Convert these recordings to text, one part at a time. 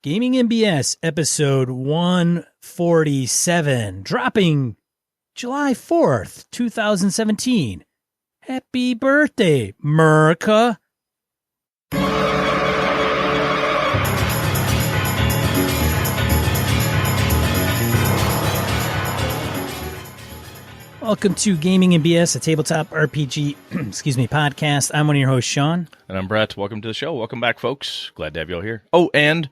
Gaming MBS episode 147, dropping July 4th, 2017. Happy birthday, America. Welcome to Gaming MBS, a tabletop RPG podcast. I'm one of your hosts, Sean. And I'm Brett. Welcome to the show. Welcome back, folks. Glad to have you all here. Oh, and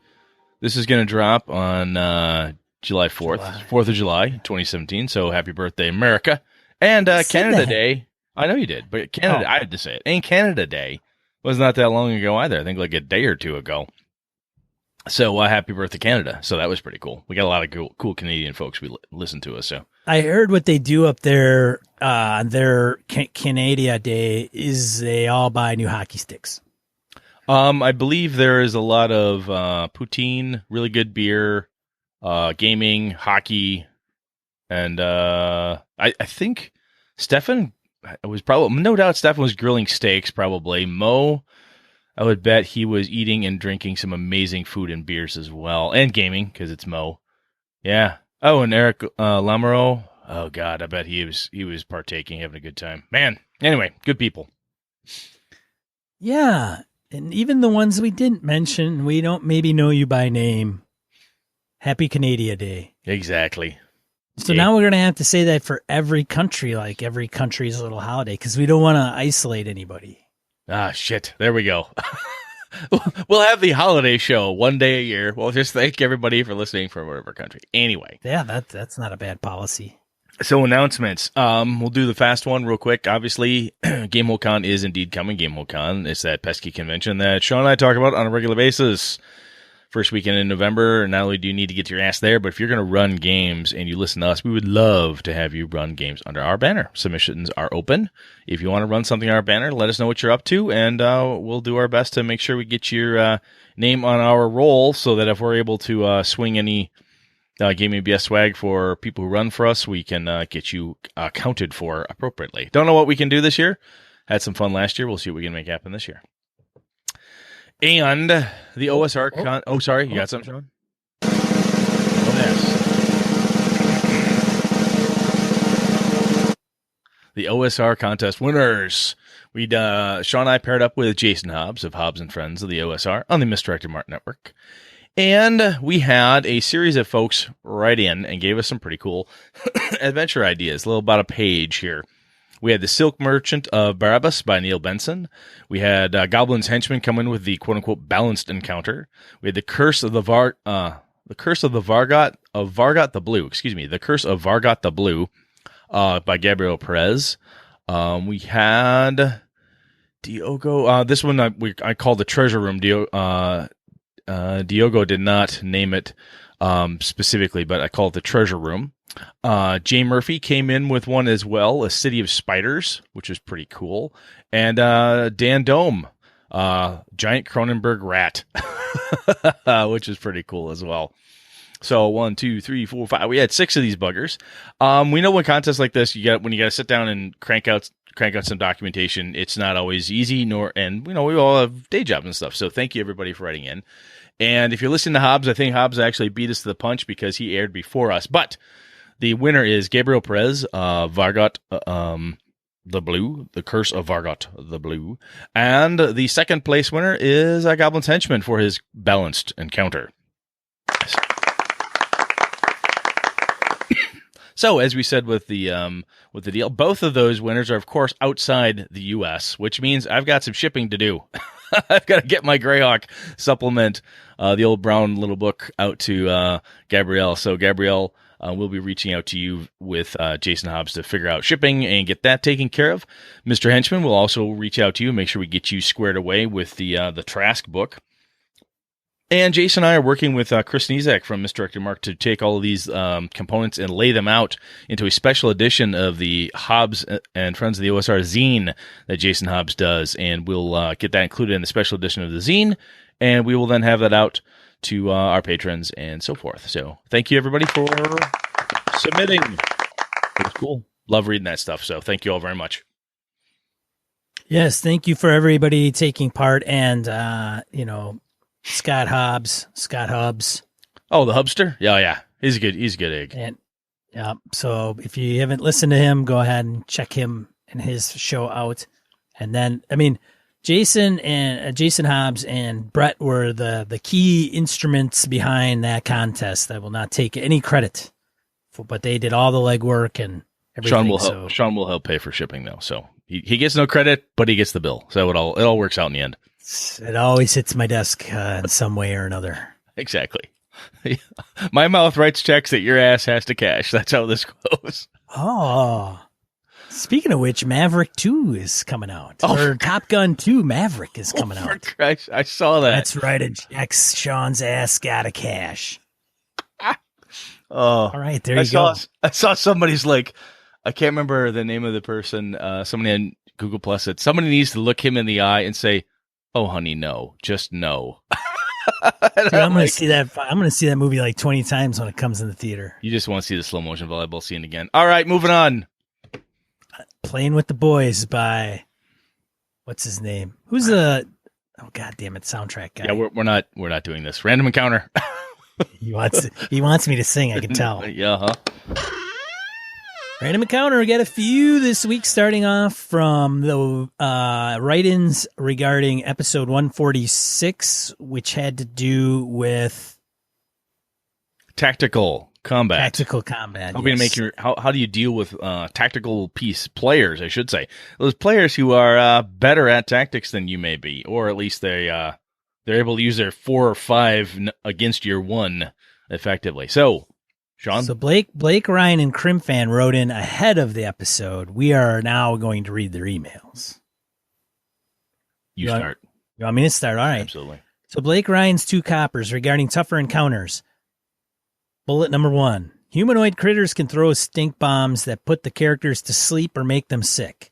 this is going to drop on July 4th, 4th of July, 2017. So happy birthday, America. And Canada Day. I know you did, but Canada, I had to say it. And Canada Day was not that long ago either. I think like a day or two ago. So happy birthday, Canada. So that was pretty cool. We got a lot of cool Canadian folks who listen to us. So I heard what they do up there on their Canada Day is they all buy new hockey sticks. I believe there is a lot of poutine, really good beer, gaming, hockey, and I think Stefan was probably, no doubt Stefan was grilling steaks probably. Mo, I would bet he was eating and drinking some amazing food and beers as well, and gaming because it's Mo. Yeah. Oh, and Eric Lamoureux. Oh God, I bet he was partaking, having a good time. Man. Anyway, good people. Yeah. And even the ones we didn't mention, we don't maybe know you by name. Happy Canada Day. Exactly. So now we're going to have to say that for every country, like every country's little holiday, because we don't want to isolate anybody. Ah, shit. There we go. We'll have the holiday show one day a year. We'll just thank everybody for listening from whatever country. Anyway. Yeah, that's not a bad policy. So announcements. We'll do the fast one real quick. Obviously, GameholeCon is indeed coming. GameholeCon is that pesky convention that Sean and I talk about on a regular basis. First weekend in November. Not only do you need to get your ass there, but if you're going to run games and you listen to us, we would love to have you run games under our banner. Submissions are open. If you want to run something on our banner, let us know what you're up to, and we'll do our best to make sure we get your name on our roll so that if we're able to swing any Gaming BS swag for people who run for us, we can get you accounted for appropriately. Don't know what we can do this year. Had some fun last year. We'll see what we can make happen this year. And the OSR Oh, sorry. You got something, Sean? Oh, yes. The OSR contest winners. Sean and I paired up with Jason Hobbs of Hobbs and Friends of the OSR on the Misdirected Mark Network. And we had a series of folks write in and gave us some pretty cool adventure ideas, a little about a page here. We had The Silk Merchant of Barabbas by Neil Benson. We had Goblin's Henchman come in with the quote-unquote balanced encounter. We had The Curse of Vargot the Blue. The Curse of Vargot the Blue by Gabriel Perez. We had Diogo. This one I called The Treasure Room. Diogo did not name it specifically, but I call it The Treasure Room. Jay Murphy came in with one as well, A City of Spiders, which is pretty cool. And Dan Dome, Giant Cronenberg Rat, which is pretty cool as well. So 1, 2, 3, 4, 5. We had 6 of these buggers. We know when contests like this, when you got to sit down and crank out some documentation, it's not always easy, and we all have day jobs and stuff. So thank you everybody for writing in. And if you're listening to Hobbs, I think Hobbs actually beat us to the punch because he aired before us. But the winner is Gabriel Perez, Vargot the Blue, The Curse of Vargot the Blue. And the second place winner is Goblin's Henchman for his balanced encounter. So, as we said with the deal, both of those winners are, of course, outside the U.S., which means I've got some shipping to do. I've got to get my Greyhawk supplement, the old brown little book, out to Gabrielle. So, Gabrielle, we'll be reaching out to you with Jason Hobbs to figure out shipping and get that taken care of. Mr. Henchman will also reach out to you, make sure we get you squared away with the Trask book. And Jason and I are working with Chris Nizak from Misdirected Mark to take all of these components and lay them out into a special edition of the Hobbs and Friends of the OSR zine that Jason Hobbs does. And we'll get that included in the special edition of the zine. And we will then have that out to our patrons and so forth. So thank you, everybody, for submitting. It was cool. Love reading that stuff. So thank you all very much. Yes, thank you for everybody taking part and, Scott Hubbs. Oh, the Hubster? Yeah. He's a good egg. And yeah, so if you haven't listened to him, go ahead and check him and his show out. And then, I mean, Jason Hobbs and Brett were the key instruments behind that contest. I will not take any credit for, but they did all the legwork and everything. Sean will help pay for shipping though, so he gets no credit, but he gets the bill. So it all works out in the end. It always hits my desk in some way or another. Exactly. My mouth writes checks that your ass has to cash. That's how this goes. Oh. Speaking of which, Maverick 2 is coming out. Or Top Gun 2 Maverick is coming out. Christ, I saw that. That's right. Sean's ass got a cash. All right, there you go. I saw somebody's like, I can't remember the name of the person. Somebody on Google Plus said, somebody needs to look him in the eye and say, "Oh, honey, no. Just no." Dude, I'm going to see that. I'm going to see that movie like 20 times when it comes in the theater. You just want to see the slow motion volleyball scene again. All right, moving on. Playing with the Boys by what's his name? Who's the god damn it soundtrack guy? Yeah, we're not doing this. Random encounter. He wants me to sing. I can tell. Yeah. Random encounter. We got a few this week, starting off from the write-ins regarding episode 146, which had to do with tactical combat. Tactical combat. How do you deal with tactical piece players? I should say those players who are better at tactics than you may be, or at least they're able to use their 4 or 5 against your 1 effectively. So. Sean? So Blake, Ryan, and Crimfan wrote in ahead of the episode. We are now going to read their emails. You start. You want me to start? All right. Absolutely. So Blake Ryan's 2 coppers regarding tougher encounters. Bullet number 1. Humanoid critters can throw stink bombs that put the characters to sleep or make them sick.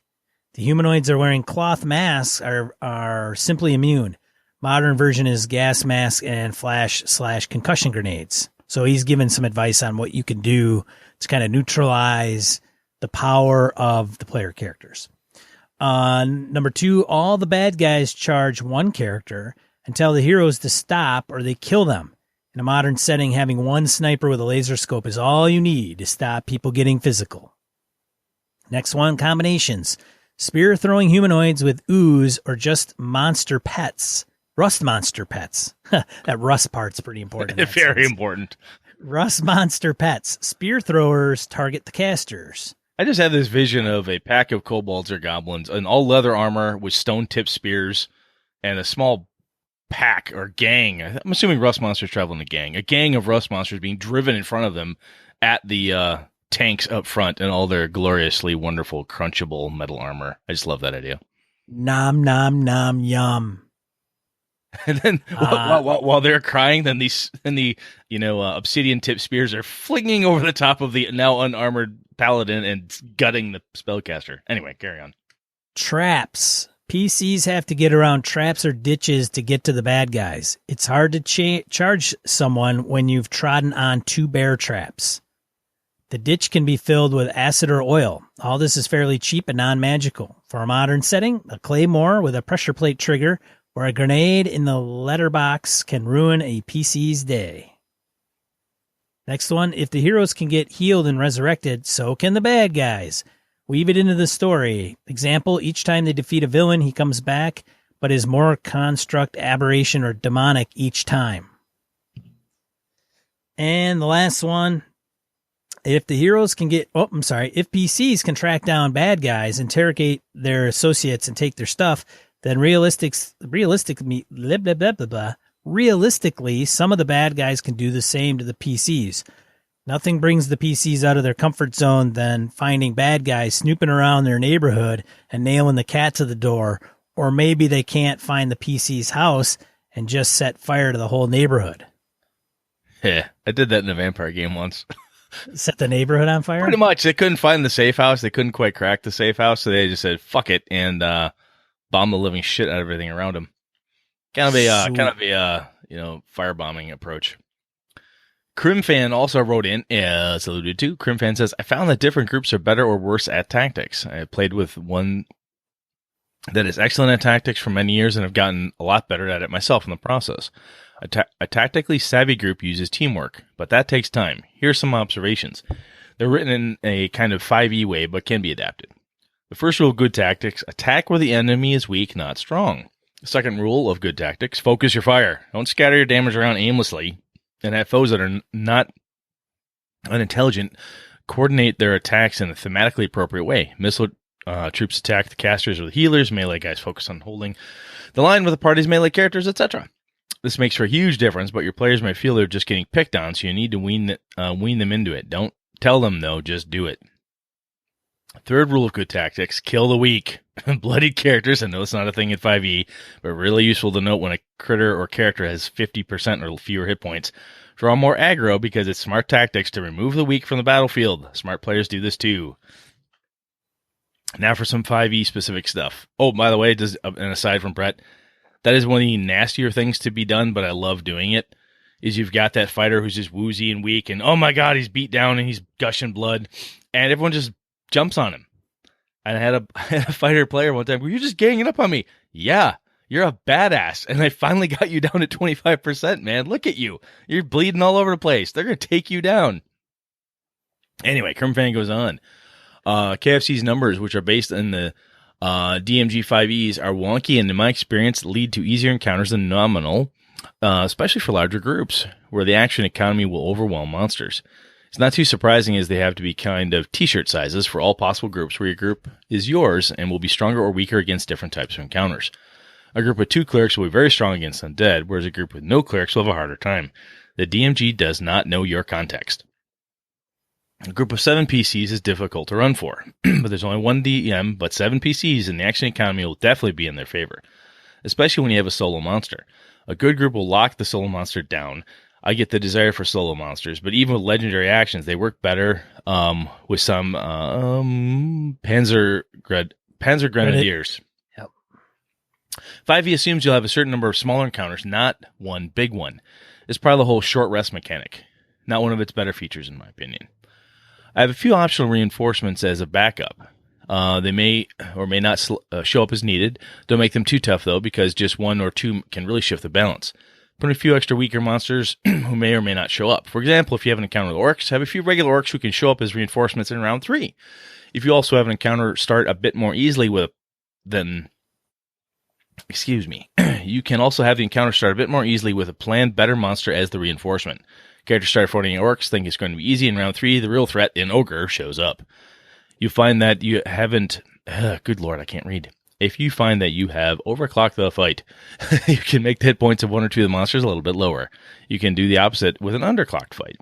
The humanoids are wearing cloth masks are simply immune. Modern version is gas mask and flash/concussion grenades. So he's given some advice on what you can do to kind of neutralize the power of the player characters. Number 2, all the bad guys charge 1 character and tell the heroes to stop or they kill them. In a modern setting, having 1 sniper with a laser scope is all you need to stop people getting physical. Next one, combinations. Spear throwing humanoids with ooze or just monster pets. Rust monster pets. That rust part's pretty important. Very important. Rust monster pets. Spear throwers target the casters. I just have this vision of a pack of kobolds or goblins in all leather armor with stone-tipped spears and a small pack or gang. I'm assuming rust monsters travel in a gang. A gang of rust monsters being driven in front of them at the tanks up front in all their gloriously wonderful, crunchable metal armor. I just love that idea. Nom, nom, nom, yum. And then while they're crying, then the obsidian tipped spears are flinging over the top of the now unarmored paladin and gutting the spellcaster. Anyway, carry on. Traps. PCs have to get around traps or ditches to get to the bad guys. It's hard to charge someone when you've trodden on 2 bear traps. The ditch can be filled with acid or oil. All this is fairly cheap and non-magical. For a modern setting, a claymore with a pressure plate trigger or a grenade in the letterbox can ruin a PC's day. Next one, if the heroes can get healed and resurrected, so can the bad guys. Weave it into the story. Example, each time they defeat a villain, he comes back, but is more construct, aberration, or demonic each time. And the last one, if PCs can track down bad guys, interrogate their associates, and take their stuff, then realistically, some of the bad guys can do the same to the PCs. Nothing brings the PCs out of their comfort zone than finding bad guys snooping around their neighborhood and nailing the cat to the door, or maybe they can't find the PC's house and just set fire to the whole neighborhood. Yeah, I did that in a vampire game once. Set the neighborhood on fire? Pretty much. They couldn't find the safe house. They couldn't quite crack the safe house, so they just said, fuck it, and bomb the living shit out of everything around them. Kind of a firebombing approach. Crimfan also wrote in, as alluded to. Crimfan says, I found that different groups are better or worse at tactics. I played with one that is excellent at tactics for many years and have gotten a lot better at it myself in the process. A tactically savvy group uses teamwork, but that takes time. Here's some observations. They're written in a kind of 5e way, but can be adapted. The first rule of good tactics, attack where the enemy is weak, not strong. The second rule of good tactics, focus your fire. Don't scatter your damage around aimlessly, and have foes that are not unintelligent coordinate their attacks in a thematically appropriate way. Missile troops attack the casters or the healers, melee guys focus on holding the line with the party's melee characters, etc. This makes for a huge difference, but your players might feel they're just getting picked on, so you need to wean them into it. Don't tell them, though, just do it. Third rule of good tactics, kill the weak. Bloodied characters, I know it's not a thing in 5e, but really useful to note when a critter or character has 50% or fewer hit points. Draw more aggro because it's smart tactics to remove the weak from the battlefield. Smart players do this too. Now for some 5e specific stuff. Oh, by the way, and aside from Brett, that is one of the nastier things to be done, but I love doing it, is you've got that fighter who's just woozy and weak, and oh my god, he's beat down and he's gushing blood, and everyone just jumps on him. And I had a fighter player one time, were you just ganging up on me? Yeah, you're a badass, and I finally got you down to 25%, man. Look at you. You're bleeding all over the place. They're going to take you down. Anyway, Kermfan goes on. KFC's numbers, which are based on the DMG 5Es, are wonky and in my experience lead to easier encounters than nominal, especially for larger groups, where the action economy will overwhelm monsters. It's not too surprising as they have to be kind of t-shirt sizes for all possible groups where your group is yours and will be stronger or weaker against different types of encounters. A group with 2 clerics will be very strong against undead, whereas a group with no clerics will have a harder time. The DMG does not know your context. A group of 7 PCs is difficult to run for, but there's only 1 DM, but 7 PCs and the action economy will definitely be in their favor, especially when you have a solo monster. A good group will lock the solo monster down. I get the desire for solo monsters, but even with legendary actions, they work better with some Panzer Grenadiers. Yep. 5e assumes you'll have a certain number of smaller encounters, not one big one. It's part of the whole short rest mechanic, not one of its better features in my opinion. I have a few optional reinforcements as a backup. They may or may not show up as needed. Don't make them too tough, though, because just 1 or 2 can really shift the balance. Put a few extra weaker monsters who may or may not show up. For example, if you have an encounter with orcs, have a few regular orcs who can show up as reinforcements in round 3. If you also have an encounter start a bit more easily you can also have the encounter start a bit more easily with a planned better monster as the reinforcement. Characters start fighting orcs, think it's going to be easy. In round 3, the real threat, an ogre, shows up. You find that you haven't... good lord, I can't read. If you find that you have overclocked the fight, you can make the hit points of 1 or 2 of the monsters a little bit lower. You can do the opposite with an underclocked fight.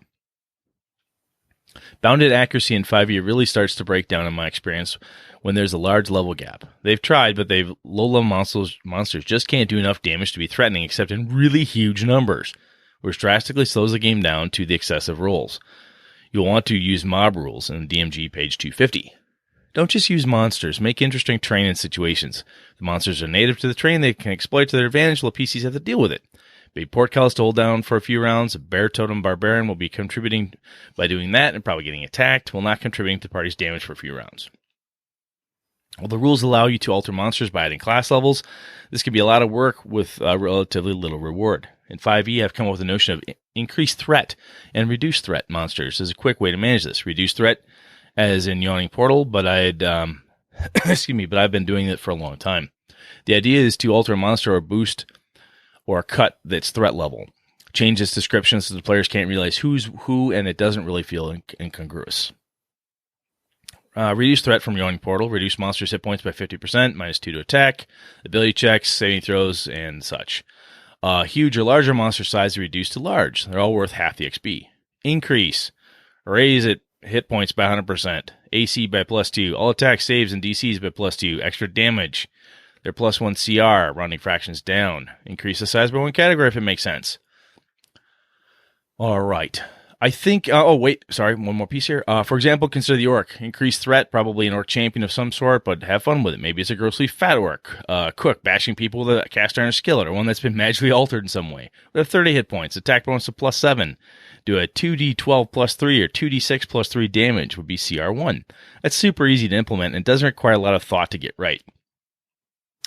Bounded accuracy in 5e really starts to break down in my experience when there's a large level gap. They've tried, but low-level monsters just can't do enough damage to be threatening except in really huge numbers, which drastically slows the game down to the excessive rolls. You'll want to use mob rules in DMG page 250. Don't just use monsters. Make interesting terrain and situations. The monsters are native to the terrain they can exploit to their advantage while PCs have to deal with it. Big portcullis to hold down for a few rounds. A bear totem barbarian will be contributing by doing that and probably getting attacked, while not contributing to the party's damage for a few rounds. While the rules allow you to alter monsters by adding class levels, this can be a lot of work with relatively little reward. In 5e, I've come up with the notion of increased threat and reduced threat monsters as a quick way to manage this. Reduced threat, as in Yawning Portal, but I've been doing it for a long time. The idea is to alter a monster or boost or cut its threat level. Change its description so the players can't realize who's who, and it doesn't really feel incongruous. Reduce threat from Yawning Portal. Reduce monsters' hit points by 50%, -2 to attack, ability checks, saving throws, and such. Huge or larger monster size reduced to large. They're all worth half the XP. Increase. Raise it. Hit points by 100%. AC by +2. All attack saves and DCs by +2. Extra damage. They're +1 CR. Rounding fractions down. Increase the size by 1 category if it makes sense. All right. I think... one more piece here. For example, consider the orc. Increased threat, probably an orc champion of some sort, but have fun with it. Maybe it's a grossly fat orc. Cook, bashing people with a cast iron skillet, or one that's been magically altered in some way. We have 30 hit points. Attack bonus of +7. Do a 2d12 +3 or 2d6 +3 damage would be CR1. That's super easy to implement and doesn't require a lot of thought to get right.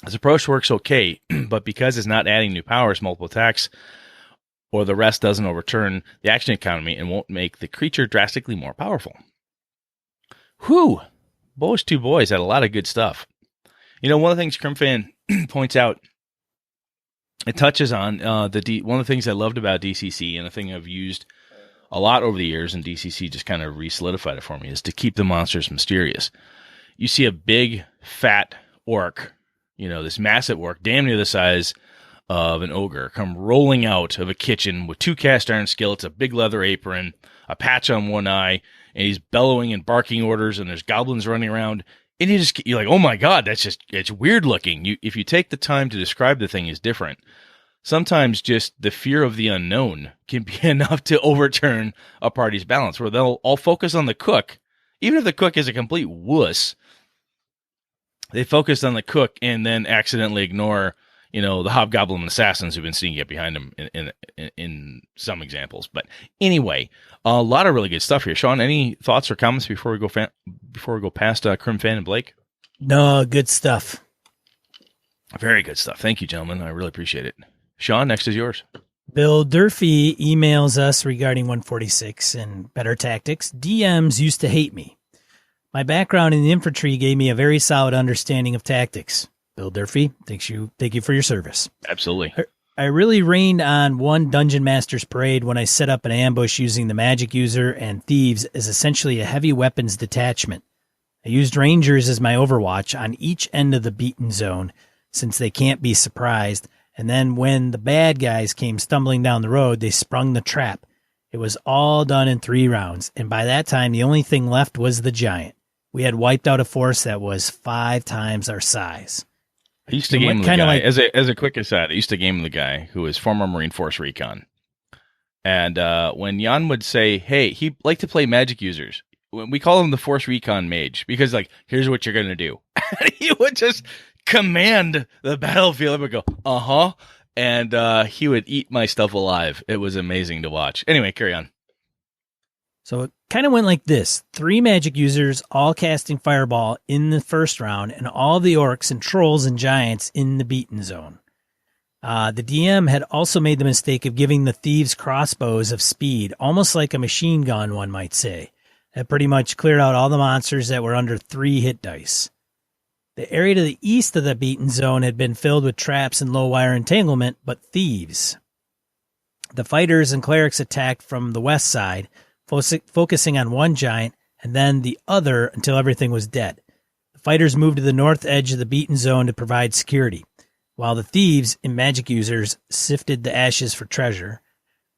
This approach works okay, but because it's not adding new powers, multiple attacks or the rest doesn't overturn the action economy and won't make the creature drastically more powerful. Whew! Those two boys had a lot of good stuff. You know, one of the things Crimfan points out, it touches on one of the things I loved about DCC, and a thing I've used a lot over the years, and DCC just kind of re-solidified it for me, is to keep the monsters mysterious. You see a big, fat orc, you know, this massive orc, damn near the size of an ogre, come rolling out of a kitchen with 2 cast iron skillets, a big leather apron, a patch on one eye, and he's bellowing and barking orders, and there's goblins running around. And you're like, oh my God, it's weird looking. If you take the time to describe the thing as different, sometimes just the fear of the unknown can be enough to overturn a party's balance, where they'll all focus on the cook. Even if the cook is a complete wuss, they focus on the cook and then accidentally ignore, you know, the hobgoblin assassins who've been sneaking up behind them in some examples. But anyway, a lot of really good stuff here. Sean, any thoughts or comments before we go past Crimfan and Blake? No, good stuff. Very good stuff. Thank you, gentlemen. I really appreciate it. Sean, next is yours. Bill Durfee emails us regarding 146 and better tactics. DMs used to hate me. My background in the infantry gave me a very solid understanding of tactics. Bill Durfee, thank you for your service. Absolutely. I really rained on one Dungeon Master's Parade when I set up an ambush using the magic user and thieves as essentially a heavy weapons detachment. I used rangers as my overwatch on each end of the beaten zone since they can't be surprised, and then when the bad guys came stumbling down the road, they sprung the trap. It was all done in 3 rounds, and by that time the only thing left was the giant. We had wiped out a force that was 5 times our size. I used to game the guy, as a quick aside, I used to game the guy who was former Marine Force Recon. And when Jan would say, hey, he liked to play magic users. We call him the Force Recon Mage, because, like, here's what you're going to do. He would just command the battlefield. I would go, uh-huh. And he would eat my stuff alive. It was amazing to watch. Anyway, carry on. So it kind of went like this. 3 magic users all casting fireball in the first round, and all the orcs and trolls and giants in the beaten zone. The DM had also made the mistake of giving the thieves crossbows of speed, almost like a machine gun, one might say. That pretty much cleared out all the monsters that were under 3 hit dice. The area to the east of the beaten zone had been filled with traps and low wire entanglement, but thieves. The fighters and clerics attacked from the west side, focusing on one giant and then the other until everything was dead. The fighters moved to the north edge of the beaten zone to provide security, while the thieves and magic users sifted the ashes for treasure.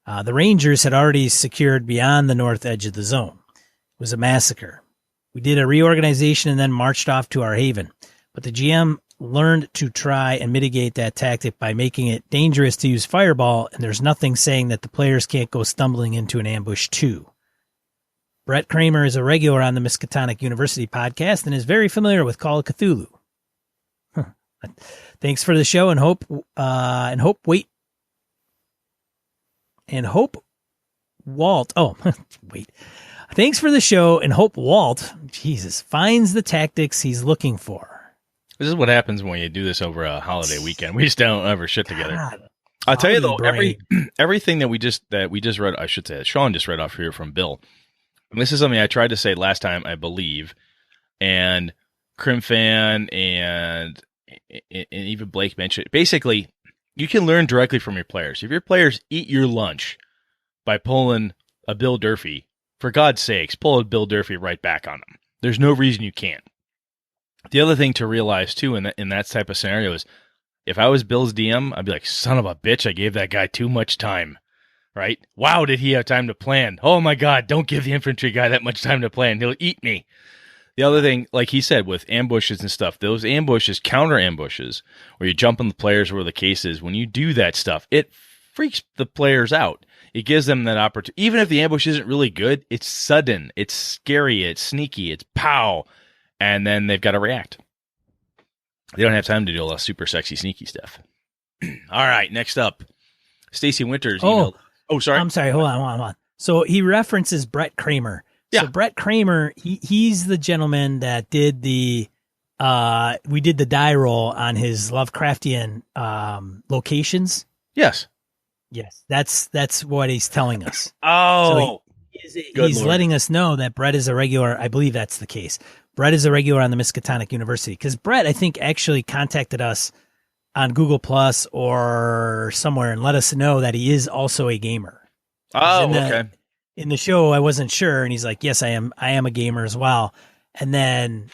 The rangers had already secured beyond the north edge of the zone. It was a massacre. We did a reorganization and then marched off to our haven, but the GM learned to try and mitigate that tactic by making it dangerous to use fireball, and there's nothing saying that the players can't go stumbling into an ambush too. Brett Kramer is a regular on the Miskatonic University podcast and is very familiar with Call of Cthulhu. Thanks for the show and hope Walt. Oh, wait. Thanks for the show and hope Walt, Jesus, finds the tactics he's looking for. This is what happens when you do this over a holiday weekend. We just don't ever shit together. God, I'll tell you though, everything that we just read, I should say, that Sean just read off here from Bill. And this is something I tried to say last time, I believe, and Crimfan and even Blake mentioned it. Basically, you can learn directly from your players. If your players eat your lunch by pulling a Bill Durfee, for God's sakes, pull a Bill Durfee right back on them. There's no reason you can't. The other thing to realize, too, in that type of scenario is, if I was Bill's DM, I'd be like, son of a bitch, I gave that guy too much time. Right? Wow, did he have time to plan? Oh my God, don't give the infantry guy that much time to plan. He'll eat me. The other thing, like he said, with ambushes and stuff, those ambushes, counter ambushes, where you jump on the players where the case is, when you do that stuff, it freaks the players out. It gives them that opportunity. Even if the ambush isn't really good, it's sudden, it's scary, it's sneaky, it's pow, and then they've got to react. They don't have time to do all that super sexy, sneaky stuff. All right, next up, Stacy Winters emailed. Oh, sorry. I'm sorry. Hold on. So he references Brett Kramer. Yeah. So Brett Kramer, he's the gentleman that did we did the die roll on his Lovecraftian locations. Yes. Yes, that's what he's telling us. Oh, He's letting us know that Brett is a regular. I believe that's the case. Brett is a regular on the Miskatonic University because Brett, I think, actually contacted us on Google Plus or somewhere and let us know that he is also a gamer. okay. In the show, I wasn't sure, and he's like, "Yes, I am. I am a gamer as well." And then,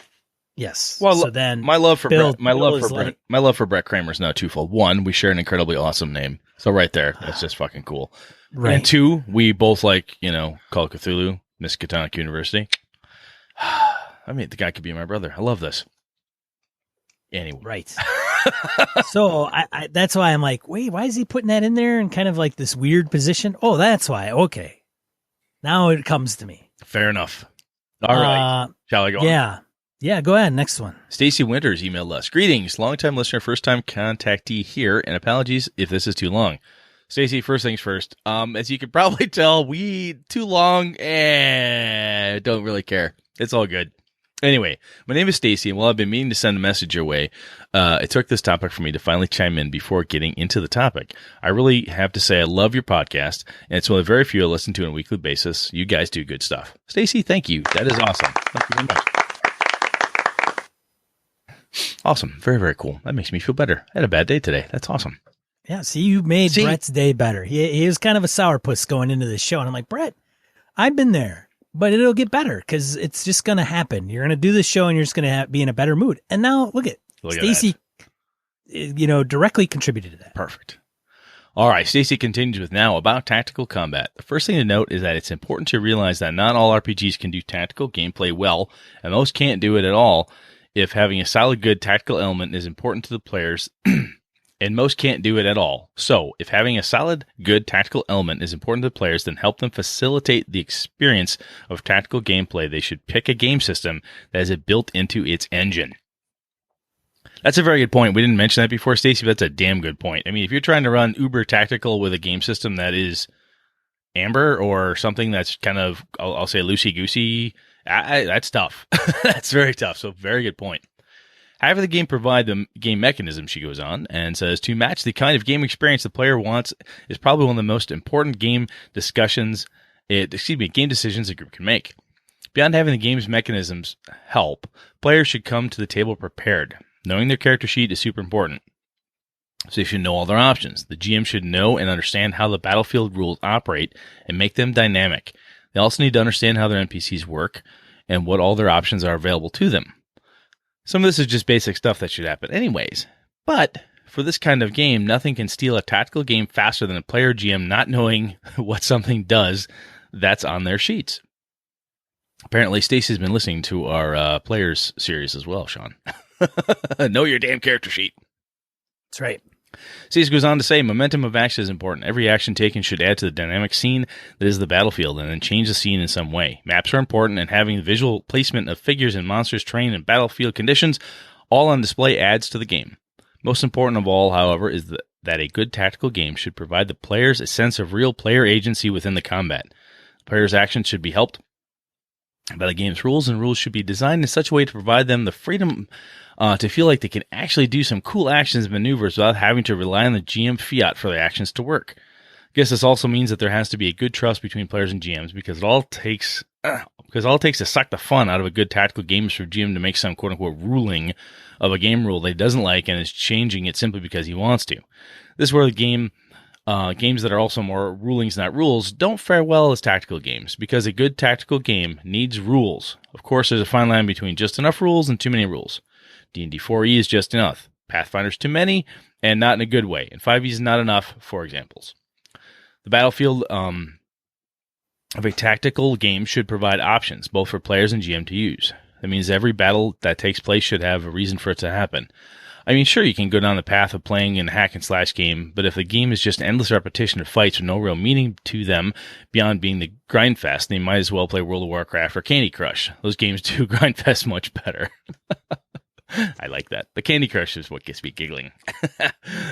yes. Well, so then my love for Bill, Brett, my Bill love for is Brett, like, my love for Brett Kramer is now twofold. One, we share an incredibly awesome name, so right there, that's just fucking cool. right. And two, we both like, Call of Cthulhu, Miskatonic University. I mean, the guy could be my brother. I love this. Anyway, Right. So I that's why I'm like, wait, why is he putting that in there in kind of like this weird position? Oh, that's why. Okay. Now it comes to me. fair enough. All right, shall I go on? Yeah. Yeah, go ahead. Next one. Stacy Winters emailed us. Greetings, longtime listener, first time contactee here, and apologies if this is too long. Stacy, first things first. As you can probably tell, we too long don't really care. It's all good. Anyway, my name is Stacy, and while I've been meaning to send a message your way, it took this topic for me to finally chime in before getting into the topic. I really have to say I love your podcast, and it's one of the very few I listen to on a weekly basis. You guys do good stuff. Stacy, thank you. That is awesome. Thank you very much. Awesome. Very, very cool. That makes me feel better. I had a bad day today. That's awesome. Yeah, see, you made Brett's day better. He was kind of a sourpuss going into this show, and I'm like, Brett, I've been there, but it'll get better because it's just going to happen. You're going to do this show, and you're just going to be in a better mood. And now, look at Stacy, directly contributed to that. Perfect. All right, Stacy continues with now about tactical combat. The first thing to note is that it's important to realize that not all RPGs can do tactical gameplay well, and most can't do it at all if having a solid, good tactical element is important to the players, and most can't do it at all. So, if having a solid, good tactical element is important to the players, then help them facilitate the experience of tactical gameplay. They should pick a game system that has it built into its engine. That's a very good point. We didn't mention that before, Stacy, but that's a damn good point. I mean, if you're trying to run uber tactical with a game system that is Amber or something that's kind of, I'll say, loosey-goosey, that's tough. That's very tough. So very good point. However, the game provide the game mechanism, she goes on, and says, to match the kind of game experience the player wants is probably one of the most important game decisions a group can make. Beyond having the game's mechanisms help, players should come to the table prepared. Knowing their character sheet is super important. So they should know all their options. The GM should know and understand how the battlefield rules operate and make them dynamic. They also need to understand how their NPCs work and what all their options are available to them. Some of this is just basic stuff that should happen anyways. But for this kind of game, nothing can steal a tactical game faster than a player GM not knowing what something does that's on their sheets. Apparently, Stacy's been listening to our Players series as well, Sean. Know your damn character sheet. That's right. Stacy goes on to say, momentum of action is important. Every action taken should add to the dynamic scene that is the battlefield and then change the scene in some way. Maps are important, and having the visual placement of figures and monsters trained in battlefield conditions all on display adds to the game. Most important of all, however, is that a good tactical game should provide the players a sense of real player agency within the combat. The player's actions should be helped by the game's rules, and rules should be designed in such a way to provide them the freedom to feel like they can actually do some cool actions and maneuvers without having to rely on the GM fiat for the actions to work. I guess this also means that there has to be a good trust between players and GMs because all it takes to suck the fun out of a good tactical game is for GM to make some quote-unquote ruling of a game rule that he doesn't like and is changing it simply because he wants to. This is where the games that are also more rulings not rules don't fare well as tactical games because a good tactical game needs rules. Of course, there's a fine line between just enough rules and too many rules. D&D 4e is just enough. Pathfinder's too many and not in a good way. And 5e is not enough, for examples. The battlefield of a tactical game should provide options, both for players and GM to use. That means every battle that takes place should have a reason for it to happen. I mean, sure, you can go down the path of playing in a hack-and-slash game, but if the game is just endless repetition of fights with no real meaning to them beyond being the grindfest, then you might as well play World of Warcraft or Candy Crush. Those games do grindfest much better. I like that. The Candy Crush is what gets me giggling.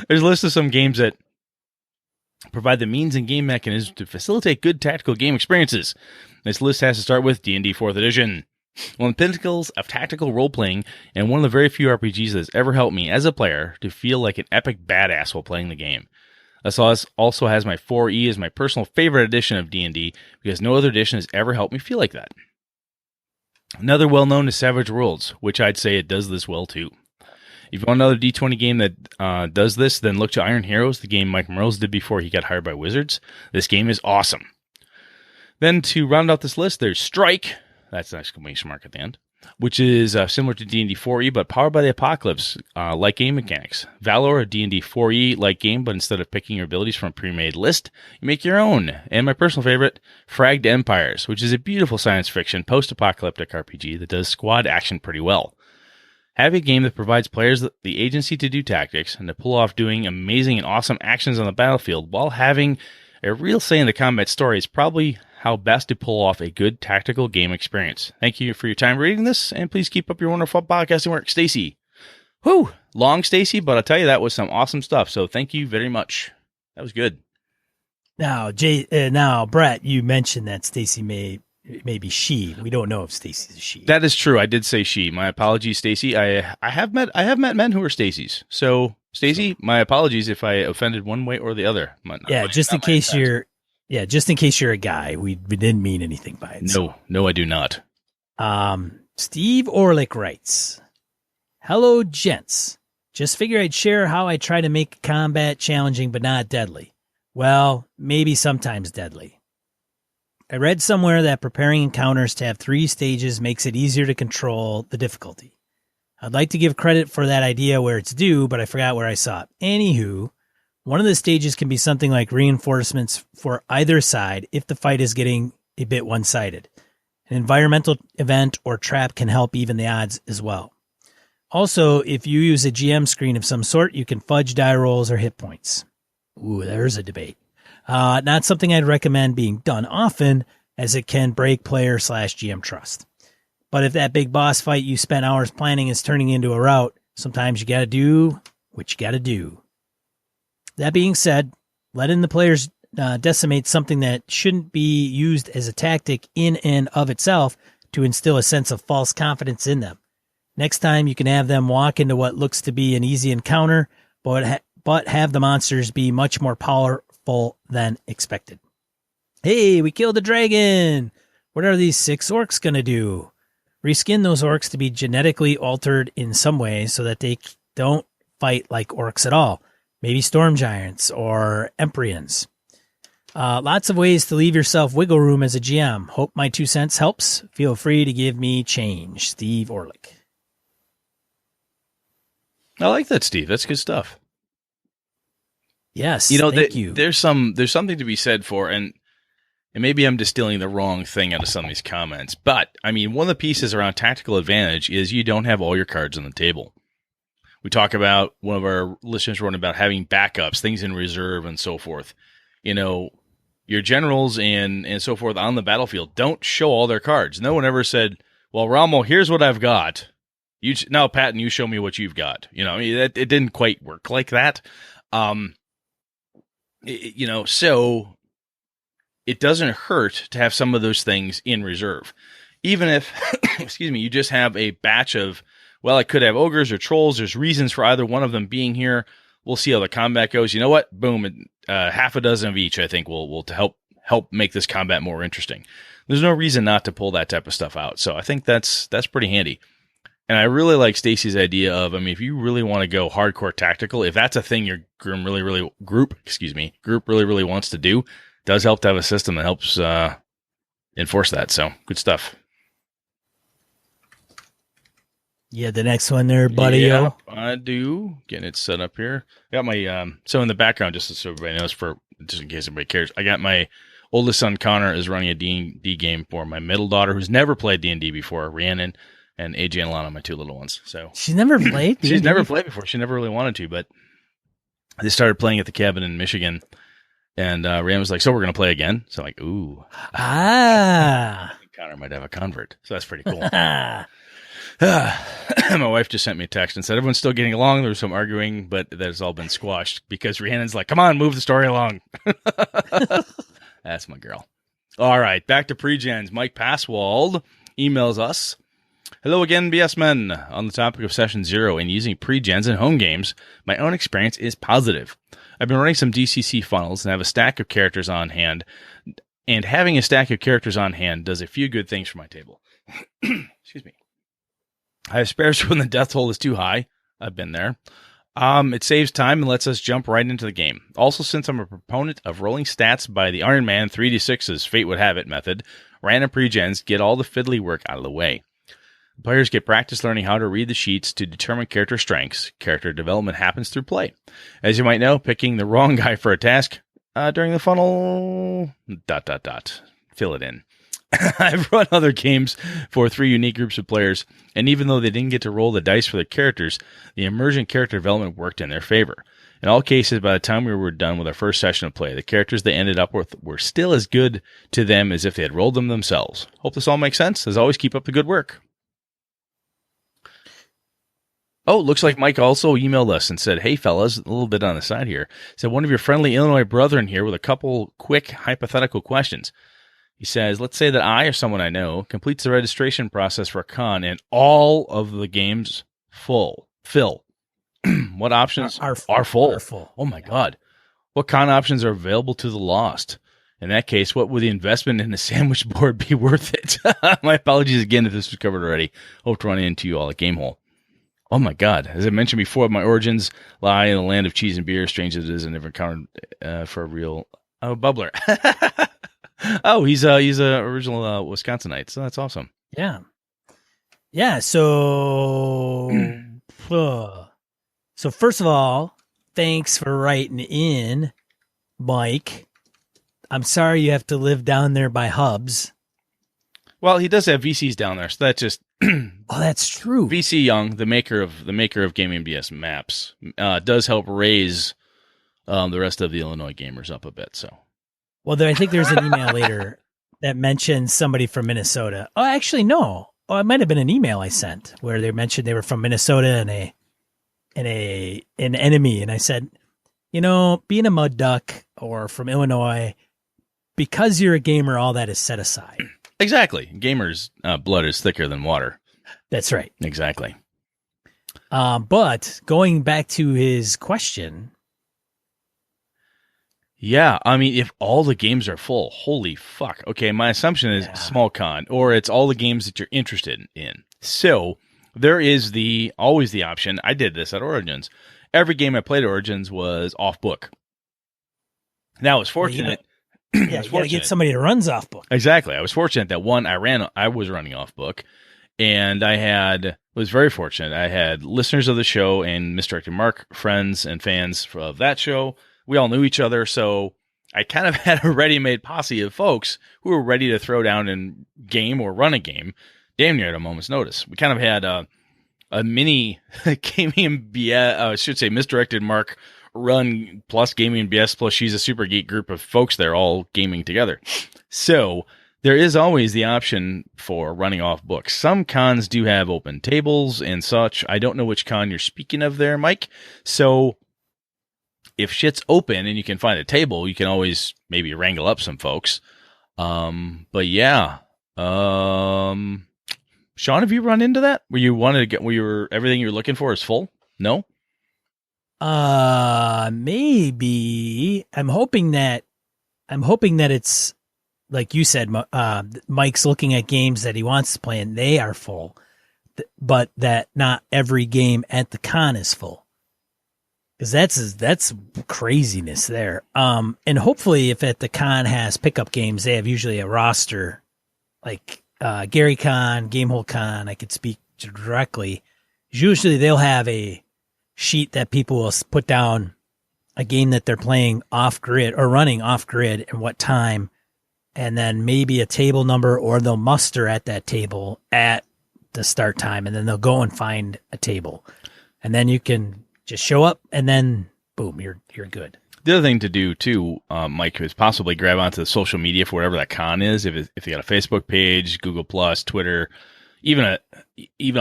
There's a list of some games that provide the means and game mechanisms to facilitate good tactical game experiences. This list has to start with D&D 4th Edition. One of the pinnacles of tactical role-playing, and one of the very few RPGs that has ever helped me as a player to feel like an epic badass while playing the game. This also has my 4E as my personal favorite edition of D&D because no other edition has ever helped me feel like that. Another well-known is Savage Worlds, which I'd say it does this well too. If you want another D20 game that does this, then look to Iron Heroes, the game Mike Mearls did before he got hired by Wizards. This game is awesome. Then to round out this list, there's Strike. That's an exclamation mark at the end. Which is similar to D&D 4E, but powered by the Apocalypse, like game mechanics. Valor, a D&D 4E like game, but instead of picking your abilities from a pre-made list, you make your own. And my personal favorite, Fragged Empires, which is a beautiful science fiction post-apocalyptic RPG that does squad action pretty well. Have a game that provides players the agency to do tactics and to pull off doing amazing and awesome actions on the battlefield while having a real say in the combat story is probably how best to pull off a good tactical game experience. Thank you for your time reading this, and please keep up your wonderful podcasting work, Stacy. Whew, long Stacy, but I'll tell you that was some awesome stuff. So thank you very much. That was good. Now, Brett, you mentioned that Stacy may be she. We don't know if Stacy's a she. That is true. I did say she. My apologies, Stacy. I have met men who are Stacys. So Stacy, my apologies if I offended one way or the other. Just in case you're a guy, we didn't mean anything by it. No, I do not. Steve Orlick writes, "Hello, gents. Just figure I'd share how I try to make combat challenging but not deadly. Well, maybe sometimes deadly. I read somewhere that preparing encounters to have 3 stages makes it easier to control the difficulty. I'd like to give credit for that idea where it's due, but I forgot where I saw it. Anywho, one of the stages can be something like reinforcements for either side if the fight is getting a bit one-sided. An environmental event or trap can help even the odds as well. Also, if you use a GM screen of some sort, you can fudge die rolls or hit points." Ooh, there's a debate. Not something I'd recommend being done often, as it can break player/GM trust. But if that big boss fight you spent hours planning is turning into a rout, sometimes you gotta do what you gotta do. That being said, letting the players decimate something that shouldn't be used as a tactic in and of itself to instill a sense of false confidence in them. Next time you can have them walk into what looks to be an easy encounter, but have the monsters be much more powerful than expected. Hey, we killed a dragon! What are these 6 orcs going to do? Reskin those orcs to be genetically altered in some way so that they don't fight like orcs at all. Maybe storm giants or Emprians. Lots of ways to leave yourself wiggle room as a GM. Hope my 2 cents helps. Feel free to give me change. Steve Orlick. I like that, Steve. That's good stuff. Yes, thank you. There's something to be said for, and maybe I'm distilling the wrong thing out of some of these comments, but I mean, one of the pieces around tactical advantage is you don't have all your cards on the table. We talk about, one of our listeners wrote about having backups, things in reserve, and so forth. You know, your generals and so forth on the battlefield don't show all their cards. No one ever said, "Well, Rommel, here's what I've got. Now, Patton, you show me what you've got." You know, it didn't quite work like that. So it doesn't hurt to have some of those things in reserve. Even if, you just have a batch of, well, I could have ogres or trolls. There's reasons for either one of them being here. We'll see how the combat goes. You know what? Boom. Half a dozen of each, I think, will to help make this combat more interesting. There's no reason not to pull that type of stuff out. So I think that's pretty handy. And I really like Stacy's idea of, if you really want to go hardcore tactical, if that's a thing your group really wants to do, it does help to have a system that helps enforce that. So good stuff. Yeah, the next one there, buddy. Yeah, I do. Getting it set up here. I got my so in the background, just so everybody knows, just in case everybody cares, I got my oldest son Connor is running a D&D game for my middle daughter who's never played D&D before, Rhiannon, and AJ and Alana, my 2 little ones. So she's never played. She's never played before. She never really wanted to, but they started playing at the cabin in Michigan, and Rhiannon was like, "So we're gonna play again?" So I'm like, "Ooh, Connor might have a convert." So that's pretty cool. My wife just sent me a text and said everyone's still getting along. There was some arguing, but that has all been squashed because Rhiannon's like, "Come on, move the story along." That's my girl. All right, back to pre-gens. Mike Passwald emails us. "Hello again, BS men. On the topic of Session 0 and using pre-gens in home games, my own experience is positive. I've been running some DCC funnels and have a stack of characters on hand. And having a stack of characters on hand does a few good things for my table. Excuse me. I have spares when the death toll is too high. I've been there. It saves time and lets us jump right into the game. Also, since I'm a proponent of rolling stats by the Iron Man 3d6's Fate Would Have It method, random pre-gens get all the fiddly work out of the way. Players get practice learning how to read the sheets to determine character strengths. Character development happens through play. As you might know, picking the wrong guy for a task during the funnel... ... Fill it in. I've run other games for 3 unique groups of players, and even though they didn't get to roll the dice for their characters, the emergent character development worked in their favor. In all cases, by the time we were done with our first session of play, the characters they ended up with were still as good to them as if they had rolled them themselves. Hope this all makes sense. As always, keep up the good work. Oh, looks like Mike also emailed us and said, hey, fellas, a little bit on the side here. Said, one of your friendly Illinois brethren here with a couple quick hypothetical questions. He says, let's say that I or someone I know completes the registration process for a con and all of the games fill. What options are full? Oh, my God. What con options are available to the lost? In that case, what would the investment in the sandwich board be worth it? My apologies again if this was covered already. Hope to run into you all at Gamehole. Oh, my God. As I mentioned before, my origins lie in the land of cheese and beer. Strange as it is, I never encountered for a real bubbler. Oh, he's a original Wisconsinite, so that's awesome. Yeah. So, so first of all, thanks for writing in, Mike. I'm sorry you have to live down there by Hubs. Well, he does have VCs down there, so that's just. Oh, that's true. VC Young, the maker of Gaming BS maps, does help raise the rest of the Illinois gamers up a bit. So. Well, I think there's an email later that mentions somebody from Minnesota. Oh, actually, no. Oh, it might have been an email I sent where they mentioned they were from Minnesota and an enemy. And I said, being a mud duck or from Illinois, because you're a gamer, all that is set aside. Exactly. Gamers' blood is thicker than water. That's right. Exactly. But going back to his question. Yeah, I mean, if all the games are full, holy fuck. Okay, my assumption is small con, or it's all the games that you're interested in. So there is always the option. I did this at Origins. Every game I played at Origins was off book. Now, I was fortunate. You gotta get somebody that runs off book. Exactly. I was fortunate that I was running off book, and was very fortunate. I had listeners of the show and Misdirected Mark, friends and fans of that show. We all knew each other, so I kind of had a ready-made posse of folks who were ready to throw down and game or run a game, damn near at a moment's notice. We kind of had a mini Gaming and BS, I should say Misdirected Mark run plus Gaming and BS plus She's a Super Geek group of folks there all gaming together. So there is always the option for running off books. Some cons do have open tables and such. I don't know which con you're speaking of there, Mike. So if shit's open and you can find a table, you can always maybe wrangle up some folks. But yeah. Sean, have you run into that? Everything you're looking for is full? No? Maybe. I'm hoping that it's like you said, Mike's looking at games that he wants to play and they are full, but that not every game at the con is full. Because that's craziness there. And hopefully if at the con has pickup games, they have usually a roster like Gary Con, Gamehole Con. I could speak directly. Usually they'll have a sheet that people will put down a game that they're playing off grid or running off grid and what time, and then maybe a table number, or they'll muster at that table at the start time, and then they'll go and find a table, and then you can just show up, and then boom, you're good. The other thing to do too, Mike, is possibly grab onto the social media for whatever that con is. If you got a Facebook page, Google Plus, Twitter, even a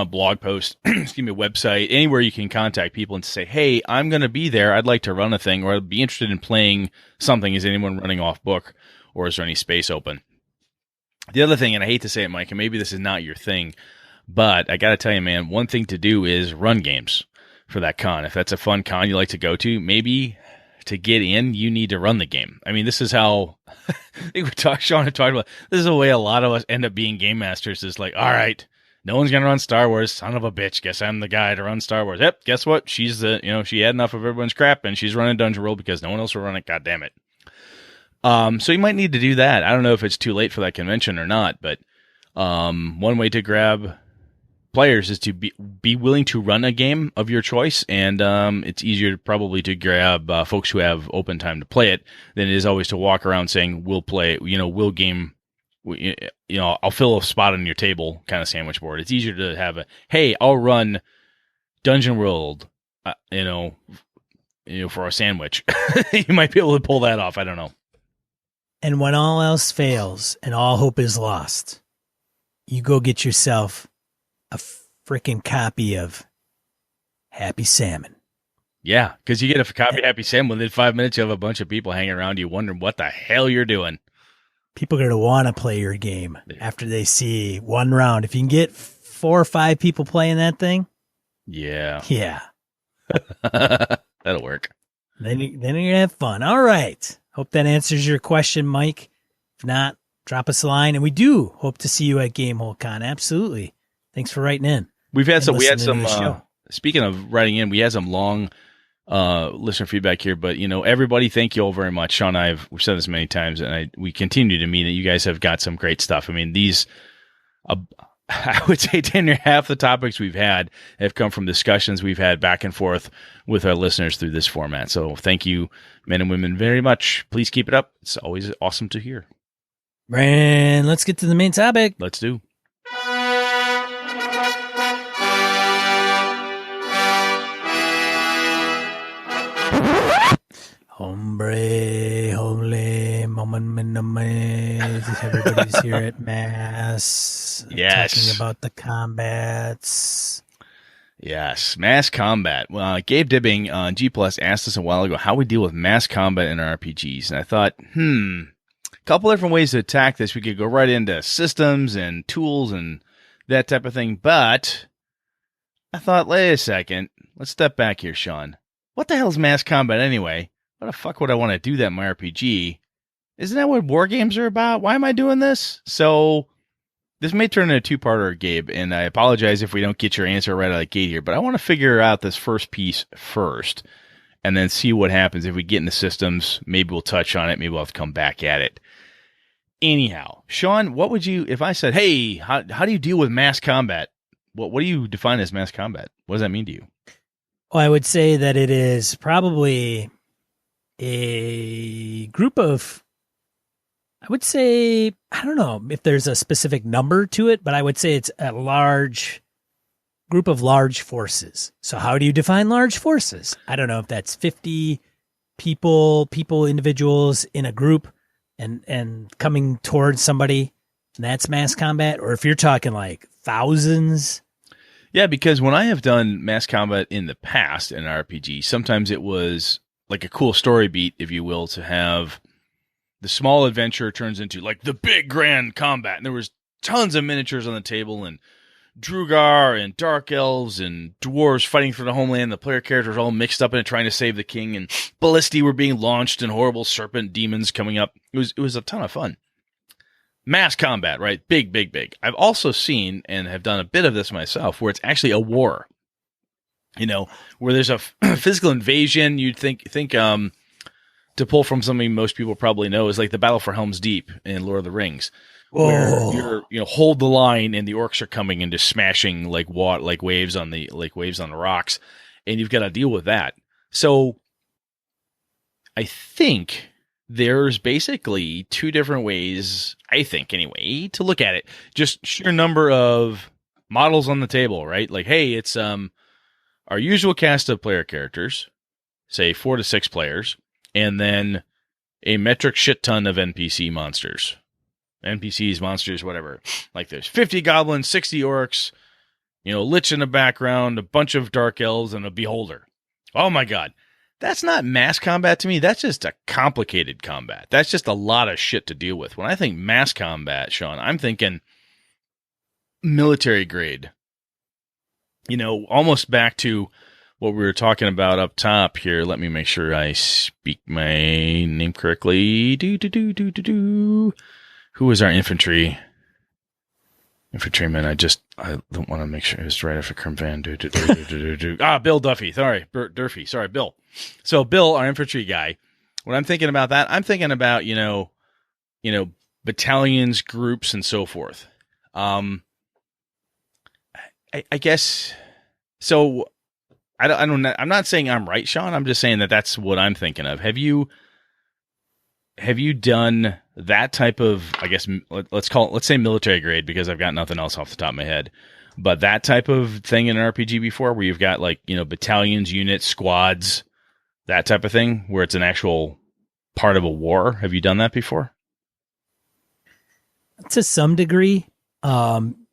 blog post, excuse me, a website, anywhere you can contact people and say, hey, I'm going to be there. I'd like to run a thing, or I'd be interested in playing something. Is anyone running off book, or is there any space open? The other thing, and I hate to say it, Mike, and maybe this is not your thing, but I got to tell you, man, one thing to do is run games for that con. If that's a fun con you like to go to, maybe to get in, you need to run the game. I mean, this is how I think Sean had talked about. This is the way a lot of us end up being game masters. Is like, all right, no one's gonna run Star Wars. Son of a bitch. Guess I'm the guy to run Star Wars. Yep. Guess what? She's she had enough of everyone's crap, and she's running Dungeon World because no one else will run it. God damn it. So you might need to do that. I don't know if it's too late for that convention or not, but one way to grab players is to be willing to run a game of your choice, and it's easier probably to grab folks who have open time to play it than it is always to walk around saying we'll play, we'll game, I'll fill a spot on your table kind of sandwich board. It's easier to have hey, I'll run Dungeon World, for a sandwich. You might be able to pull that off. I don't know. And when all else fails and all hope is lost, you go get yourself a freaking copy of Happy Salmon. Yeah, because you get a copy of Happy Salmon within 5 minutes, you have a bunch of people hanging around you wondering what the hell you're doing. People are going to want to play your game after they see one round. If you can get 4 or 5 people playing that thing. Yeah. That'll work. Then you're going to have fun. All right. Hope that answers your question, Mike. If not, drop us a line. And we do hope to see you at GameholeCon. Absolutely. Thanks for writing in. We had some, speaking of writing in, we had some long listener feedback here, but everybody, thank you all very much. Sean and we've said this many times, and we continue to mean that you guys have got some great stuff. I mean, these, I would say 10 or half the topics we've had have come from discussions we've had back and forth with our listeners through this format. So thank you, men and women, very much. Please keep it up. It's always awesome to hear. And let's get to the main topic. Let's do. Hombre, holy, everybody's here at Mass. Yes. Talking about the combats. Yes, mass combat. Well, Gabe Dibbing on G Plus asked us a while ago how we deal with mass combat in our RPGs. And I thought, a couple different ways to attack this. We could go right into systems and tools and that type of thing. But I thought, wait a second. Let's step back here, Sean. What the hell is mass combat anyway? Why the fuck would I want to do that in my RPG? Isn't that what war games are about? Why am I doing this? So this may turn into a two-parter, Gabe, and I apologize if we don't get your answer right out of the gate here, but I want to figure out this first piece first and then see what happens if we get into systems. Maybe we'll touch on it. Maybe we'll have to come back at it. Anyhow, Sean, what would you, if I said, hey, how do you deal with mass combat? What do you define as mass combat? What does that mean to you? Well, I would say that it is probably a group of, I would say, I don't know if there's a specific number to it, but I would say it's a large group of large forces. So how do you define large forces? I don't know if that's 50 individuals in a group and coming towards somebody, and that's mass combat, or if you're talking like thousands. Yeah, because when I have done mass combat in the past in an RPG, sometimes it was like a cool story beat, if you will, to have the small adventure turns into like the big grand combat. And there was tons of miniatures on the table and Drugar and Dark Elves and Dwarves fighting for the homeland. The player characters all mixed up in it trying to save the king, and ballistae were being launched and horrible serpent demons coming up. It was a ton of fun. Mass combat, right? Big, big, big. I've also seen and have done a bit of this myself where it's actually a war. Where there's a physical invasion. You'd think to pull from something most people probably know is like the Battle for Helm's Deep in Lord of the Rings, where you're hold the line and the orcs are coming and just smashing like waves on the rocks, and you've got to deal with that. So I think there's basically two different ways, I think anyway, to look at it. Just sheer number of models on the table, right? Like, hey, it's our usual cast of player characters, say 4 to 6 players, and then a metric shit ton of NPCs, monsters, whatever. Like there's 50 goblins, 60 orcs, lich in the background, a bunch of dark elves, and a beholder. Oh my god. That's not mass combat to me. That's just a complicated combat. That's just a lot of shit to deal with. When I think mass combat, Sean, I'm thinking military grade. Almost back to what we were talking about up top here. Let me make sure I speak my name correctly. Who was our infantryman? I don't want to make sure it's right after Krim Van. Bill Duffy. Sorry, Durfee. Sorry, Bill. So Bill, our infantry guy. When I'm thinking about that, I'm thinking about battalions, groups, and so forth. I guess so. I don't. I'm not saying I'm right, Sean. I'm just saying that that's what I'm thinking of. Have you done that type of, I guess, let's say military grade, because I've got nothing else off the top of my head, but that type of thing in an RPG before, where you've got battalions, units, squads, that type of thing, where it's an actual part of a war? Have you done that before? To some degree.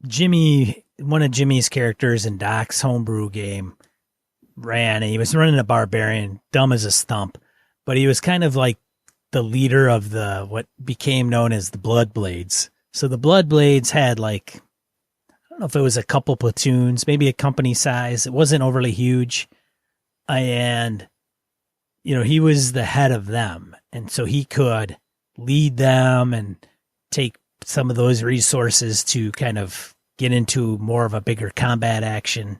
Jimmy, one of Jimmy's characters in Doc's homebrew game, ran, and he was running a barbarian, dumb as a stump, but he was kind of like the leader of what became known as the Bloodblades. So the Bloodblades had I don't know if it was a couple platoons, maybe a company size. It wasn't overly huge. And, he was the head of them. And so he could lead them and take some of those resources to kind of get into more of a bigger combat action.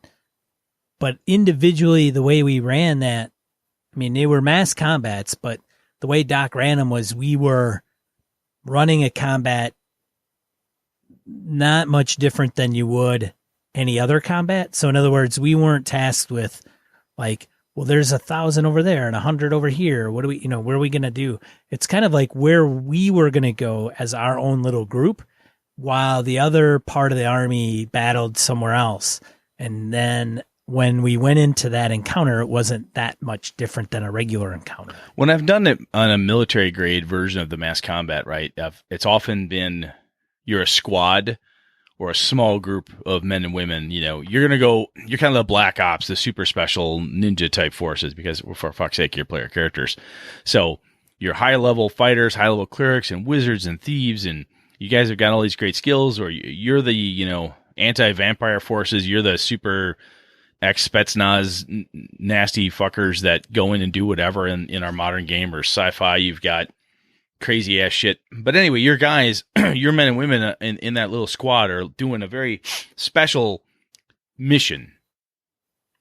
But individually, the way we ran that, they were mass combats, but the way Doc ran them was we were running a combat not much different than you would any other combat. So in other words, we weren't tasked with there's 1,000 over there and 100 over here. What do we, where are we going to do? It's kind of like where we were going to go as our own little group, while the other part of the army battled somewhere else. And then when we went into that encounter, it wasn't that much different than a regular encounter. When I've done it on a military grade version of the mass combat, right, it's often been you're a squad or a small group of men and women. You're going to go, you're kind of the black ops, the super special ninja type forces, because for fuck's sake, you're player characters. So you're high level fighters, high level clerics and wizards and thieves, and you guys have got all these great skills, or you're the, anti-vampire forces, you're the super ex-Spetsnaz nasty fuckers that go in and do whatever in our modern game, or sci-fi. You've got crazy ass shit. But anyway, your guys, your men and women in that little squad are doing a very special mission.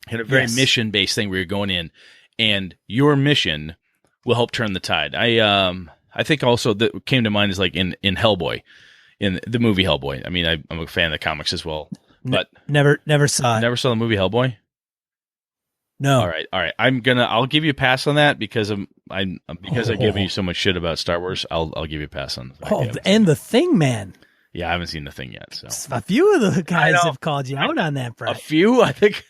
And a very mission-based thing where you're going in, and your mission will help turn the tide. I think also that came to mind is in Hellboy, in the movie Hellboy. I'm a fan of the comics as well. But never saw it. Never saw the movie Hellboy? No. All right. I'll give you a pass on that because I'm giving you so much shit about Star Wars. I'll give you a pass on that. And The Thing, man. Yeah, I haven't seen The Thing yet. So a few of the guys have called you out on that, Brett. A few? I think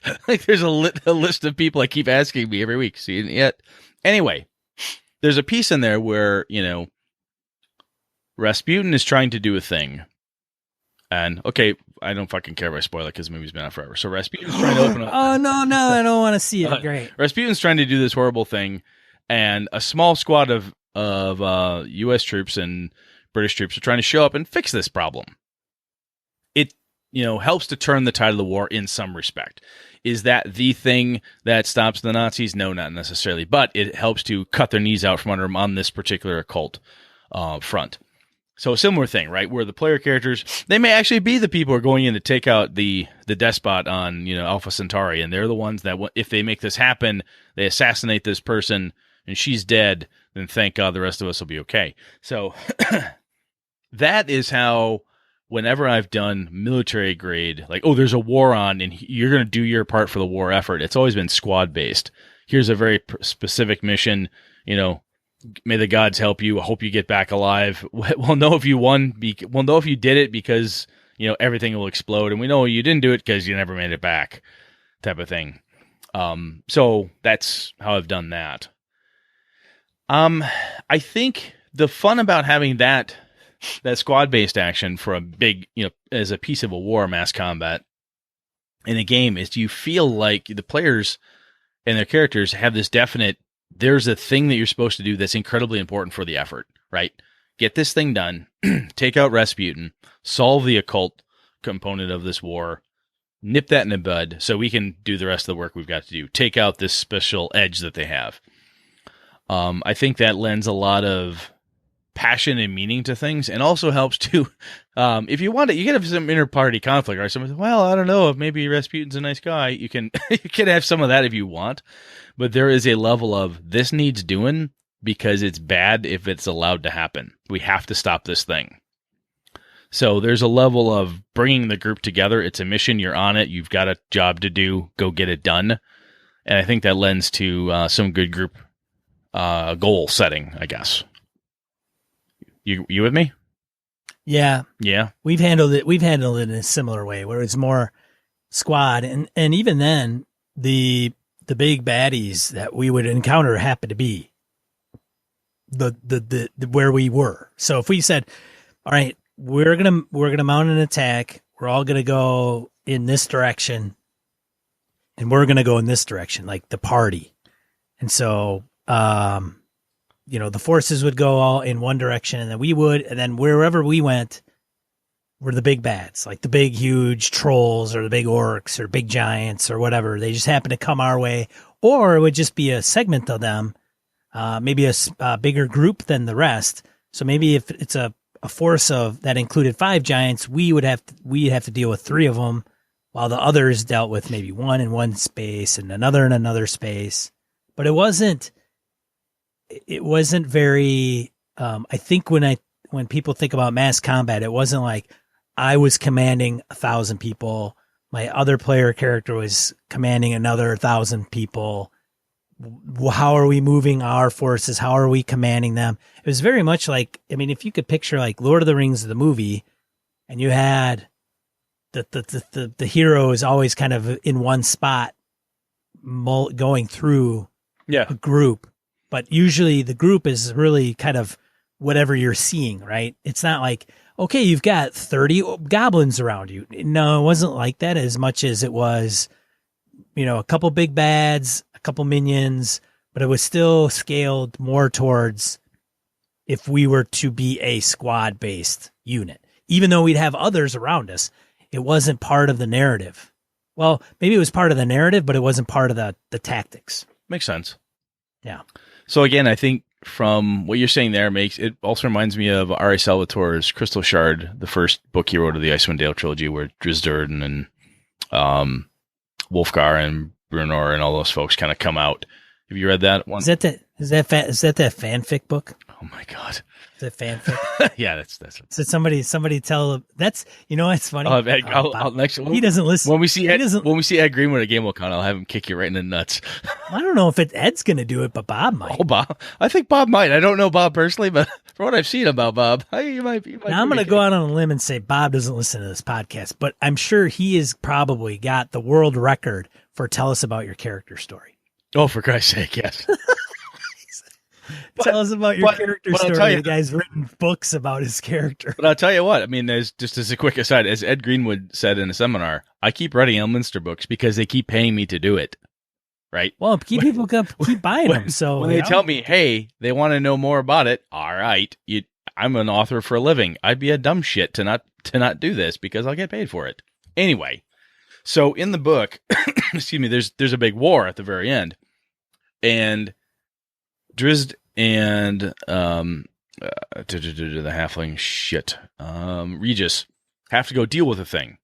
there's a list of people that keep asking me every week. See it yet? Anyway, there's a piece in there where, Rasputin is trying to do a thing. And, okay, I don't fucking care if I spoil it because the movie's been out forever. So Rasputin's trying to open up. Oh, no, I don't want to see it. Great. Rasputin's trying to do this horrible thing, and a small squad of U.S. troops and British troops are trying to show up and fix this problem. It, helps to turn the tide of the war in some respect. Is that the thing that stops the Nazis? No, not necessarily. But it helps to cut their knees out from under them on this particular occult front. So a similar thing, right? Where the player characters, they may actually be the people who are going in to take out the despot on, Alpha Centauri. And they're the ones that, if they make this happen, they assassinate this person and she's dead, then thank God the rest of us will be okay. So that is how, whenever I've done military grade, there's a war on and you're going to do your part for the war effort, it's always been squad based. Here's a very specific mission, may the gods help you. I hope you get back alive. We'll know if you won. We'll know if you did it because, everything will explode. And we know you didn't do it because you never made it back, type of thing. So that's how I've done that. I think the fun about having that squad-based action for a big, as a piece of a war, mass combat in a game is you feel like the players and their characters have this definite, there's a thing that you're supposed to do that's incredibly important for the effort, right? Get this thing done, take out Rasputin, solve the occult component of this war, nip that in the bud so we can do the rest of the work we've got to do. Take out this special edge that they have. I think that lends a lot of passion and meaning to things, and also helps to, if you want it, you can have some inter-party conflict, right? Someone says, well, I don't know if maybe Rasputin's a nice guy. You can have some of that if you want, but there is a level of this needs doing because it's bad if it's allowed to happen. We have to stop this thing. So there's a level of bringing the group together. It's a mission. You're on it. You've got a job to do. Go get it done. And I think that lends to some good group goal setting, I guess. You with me? Yeah. Yeah. We've handled it in a similar way where it's more squad, and even then the big baddies that we would encounter happen to be the where we were. So if we said, all right, we're gonna mount an attack, we're all gonna go in this direction, and we're gonna go in this direction, like the party. And so the forces would go all in one direction, and then we would, and then wherever we went were the big bads, like the big, huge trolls or the big orcs or big giants or whatever. They just happen to come our way, or it would just be a segment of them, maybe a bigger group than the rest. So maybe if it's a force of that included 5 giants, we'd have to deal with 3 of them, while the others dealt with maybe one in one space and another in another space. But it wasn't very, I think when people think about mass combat, it wasn't like I was commanding 1,000 people. My other player character was commanding another 1,000 people. How are we moving our forces? How are we commanding them? It was very much like, I mean, if you could picture like Lord of the Rings, the movie, and you had the hero is always kind of in one spot going through a group. But usually the group is really kind of whatever you're seeing, right? It's not like, okay, you've got 30 goblins around you. No, it wasn't like that as much as it was, a couple big bads, a couple minions, but it was still scaled more towards if we were to be a squad-based unit. Even though we'd have others around us, it wasn't part of the narrative. Well, maybe it was part of the narrative, but it wasn't part of the tactics. Makes sense. Yeah. So again, I think from what you're saying there it also reminds me of R.A. Salvatore's Crystal Shard, the first book he wrote of the Icewind Dale trilogy, where Drizzt and Wolfgar and Bruenor and all those folks kind of come out. Have you read that one? Is that that fanfic book? Oh my God. Is that fanfic? Yeah, that's So somebody tell that's, it's funny. I'll next he doesn't listen. When we see Ed Greenwood at GameWorld, I'll have him kick you right in the nuts. I don't know if Ed's going to do it, but Bob might. Oh, Bob. I think Bob might. I don't know Bob personally, but from what I've seen about Bob, you might now I'm going to go out on a limb and say Bob doesn't listen to this podcast, but I'm sure he has probably got the world record for tell us about your character story. Oh, for Christ's sake, yes. Tell us about your character story. The guy's written books about his character. But I'll tell you what, there's just as a quick aside, as Ed Greenwood said in a seminar, I keep writing Elminster books because they keep paying me to do it. Right? Well, keep buying them. So when they tell me, hey, they want to know more about it, all right, I'm an author for a living. I'd be a dumb shit to not do this because I'll get paid for it. Anyway, so in the book, excuse me, there's a big war at the very end. And Drizzt and the halfling Regis have to go deal with the thing.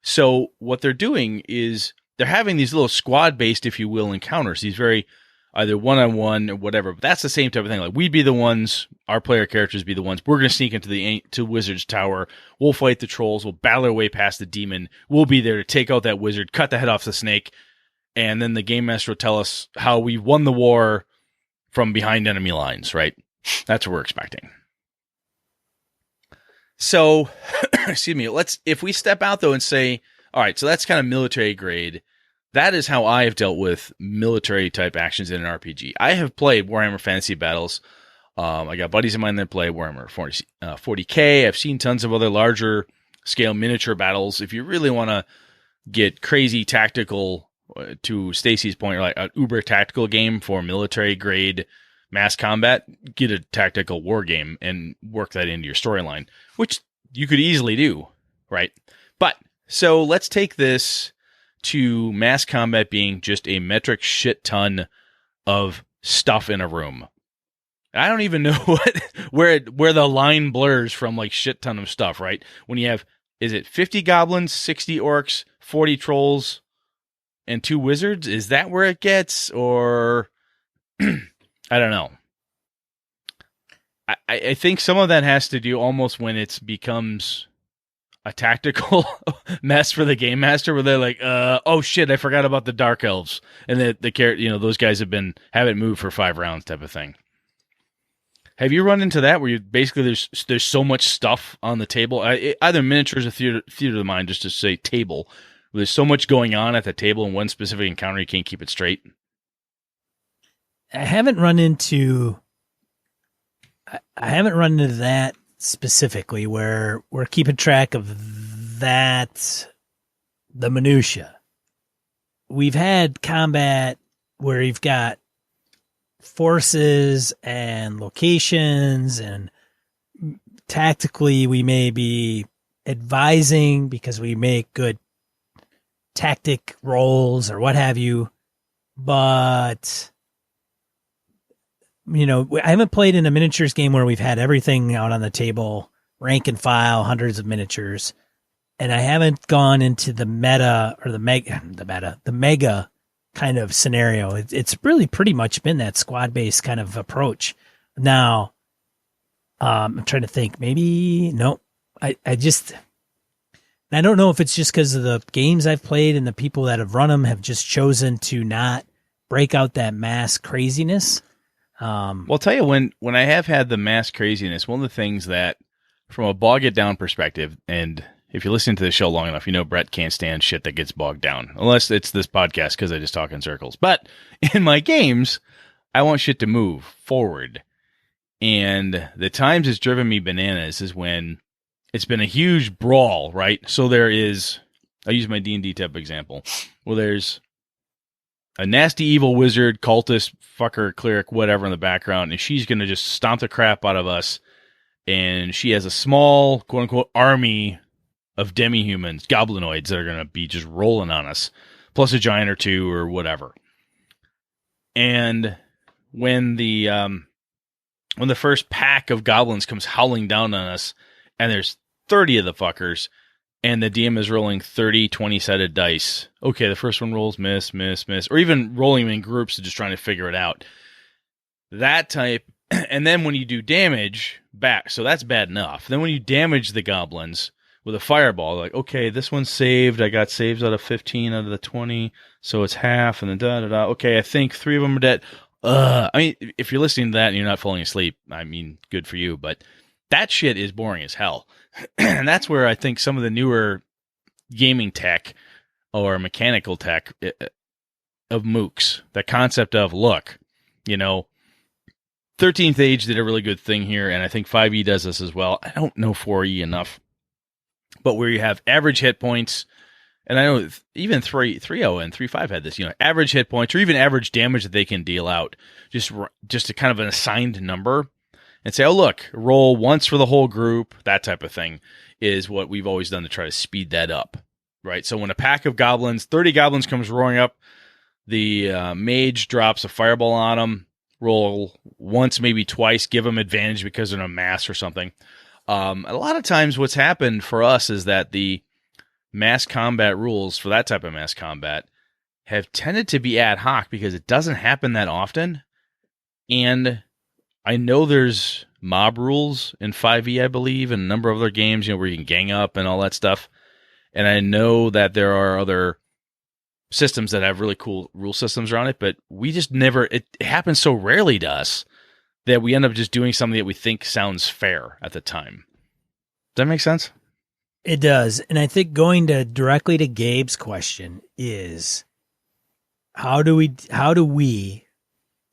So what they're doing is they're having these little squad-based, if you will, encounters. These very either one-on-one or whatever. But that's the same type of thing. Like we'd be the ones, our player characters be the ones. We're going to sneak into to Wizard's Tower. We'll fight the trolls. We'll battle our way past the demon. We'll be there to take out that wizard, cut the head off the snake, and then the game master will tell us how we won the war from behind enemy lines, right? That's what we're expecting. So, excuse me, if we step out though and say, all right, so that's kind of military grade. That is how I have dealt with military type actions in an RPG. I have played Warhammer Fantasy Battles. I got buddies of mine that play Warhammer 40K. I've seen tons of other larger scale miniature battles. If you really want to get crazy tactical, to Stacy's point, like an uber tactical game for military grade mass combat, get a tactical war game and work that into your storyline, which you could easily do, right? But so let's take this to mass combat being just a metric shit ton of stuff in a room. I don't even know where the line blurs from, like, shit ton of stuff, right? When you have, is it 50 goblins, 60 orcs, 40 trolls, and 2 wizards? Is that where it gets? Or I don't know. I think some of that has to do almost when it becomes a tactical mess for the game master, where they're like, oh shit, I forgot about the dark elves, and those guys haven't moved for 5 rounds, type of thing. Have you run into that where you basically there's so much stuff on the table, either miniatures or theater of the mind, just to say table, where there's so much going on at the table in one specific encounter you can't keep it straight? I haven't run into that specifically, where we're keeping track of that, the minutia. We've had combat where you've got forces and locations, and tactically we may be advising because we make good tactic rolls or what have you, but I haven't played in a miniatures game where we've had everything out on the table, rank and file, hundreds of miniatures, and I haven't gone into the meta or the mega kind of scenario. It's really pretty much been that squad-based kind of approach. Now, I'm trying to think. Maybe no. I don't know if it's just because of the games I've played and the people that have run them have just chosen to not break out that mass craziness. Well, I'll tell you, when I have had the mass craziness, one of the things that, from a bog it down perspective, and if you listen to the show long enough, Brett can't stand shit that gets bogged down, unless it's this podcast, because I just talk in circles. But in my games, I want shit to move forward. And the times it's driven me bananas is when it's been a huge brawl, right? So there is, I use my D&D type example. Well, there's a nasty evil wizard, cultist, fucker, cleric, whatever in the background, and she's going to just stomp the crap out of us. And she has a small, quote-unquote, army of demi-humans, goblinoids, that are going to be just rolling on us, plus a giant or two or whatever. And when the first pack of goblins comes howling down on us, and there's 30 of the fuckers, and the DM is rolling 30 20-sided dice. Okay, the first one rolls miss, miss, miss, or even rolling them in groups and just trying to figure it out. That type, and then when you do damage back, so that's bad enough. Then when you damage the goblins with a fireball, like, okay, this one's saved. I got saves out of 15 out of the 20, so it's half, and then da-da-da. Okay, I think 3 of them are dead. I mean, if you're listening to that and you're not falling asleep, I mean, good for you, but that shit is boring as hell. And that's where I think some of the newer gaming tech or mechanical tech of MOOCs, the concept of, look, 13th Age did a really good thing here, and I think 5e does this as well. I don't know 4e enough, but where you have average hit points, and I know even 3.0 and 3.5 had this, average hit points or even average damage that they can deal out, just a kind of an assigned number. And say, oh, look, roll once for the whole group, that type of thing is what we've always done to try to speed that up, right? So when a pack of goblins, 30 goblins comes roaring up, the mage drops a fireball on them, roll once, maybe twice, give them advantage because they're in a mass or something. A lot of times what's happened for us is that the mass combat rules for that type of mass combat have tended to be ad hoc because it doesn't happen that often. And I know there's mob rules in 5e, I believe, and a number of other games, where you can gang up and all that stuff. And I know that there are other systems that have really cool rule systems around it, but we just never, it happens so rarely to us that we end up just doing something that we think sounds fair at the time. Does that make sense? It does. And I think going directly to Gabe's question is, how do we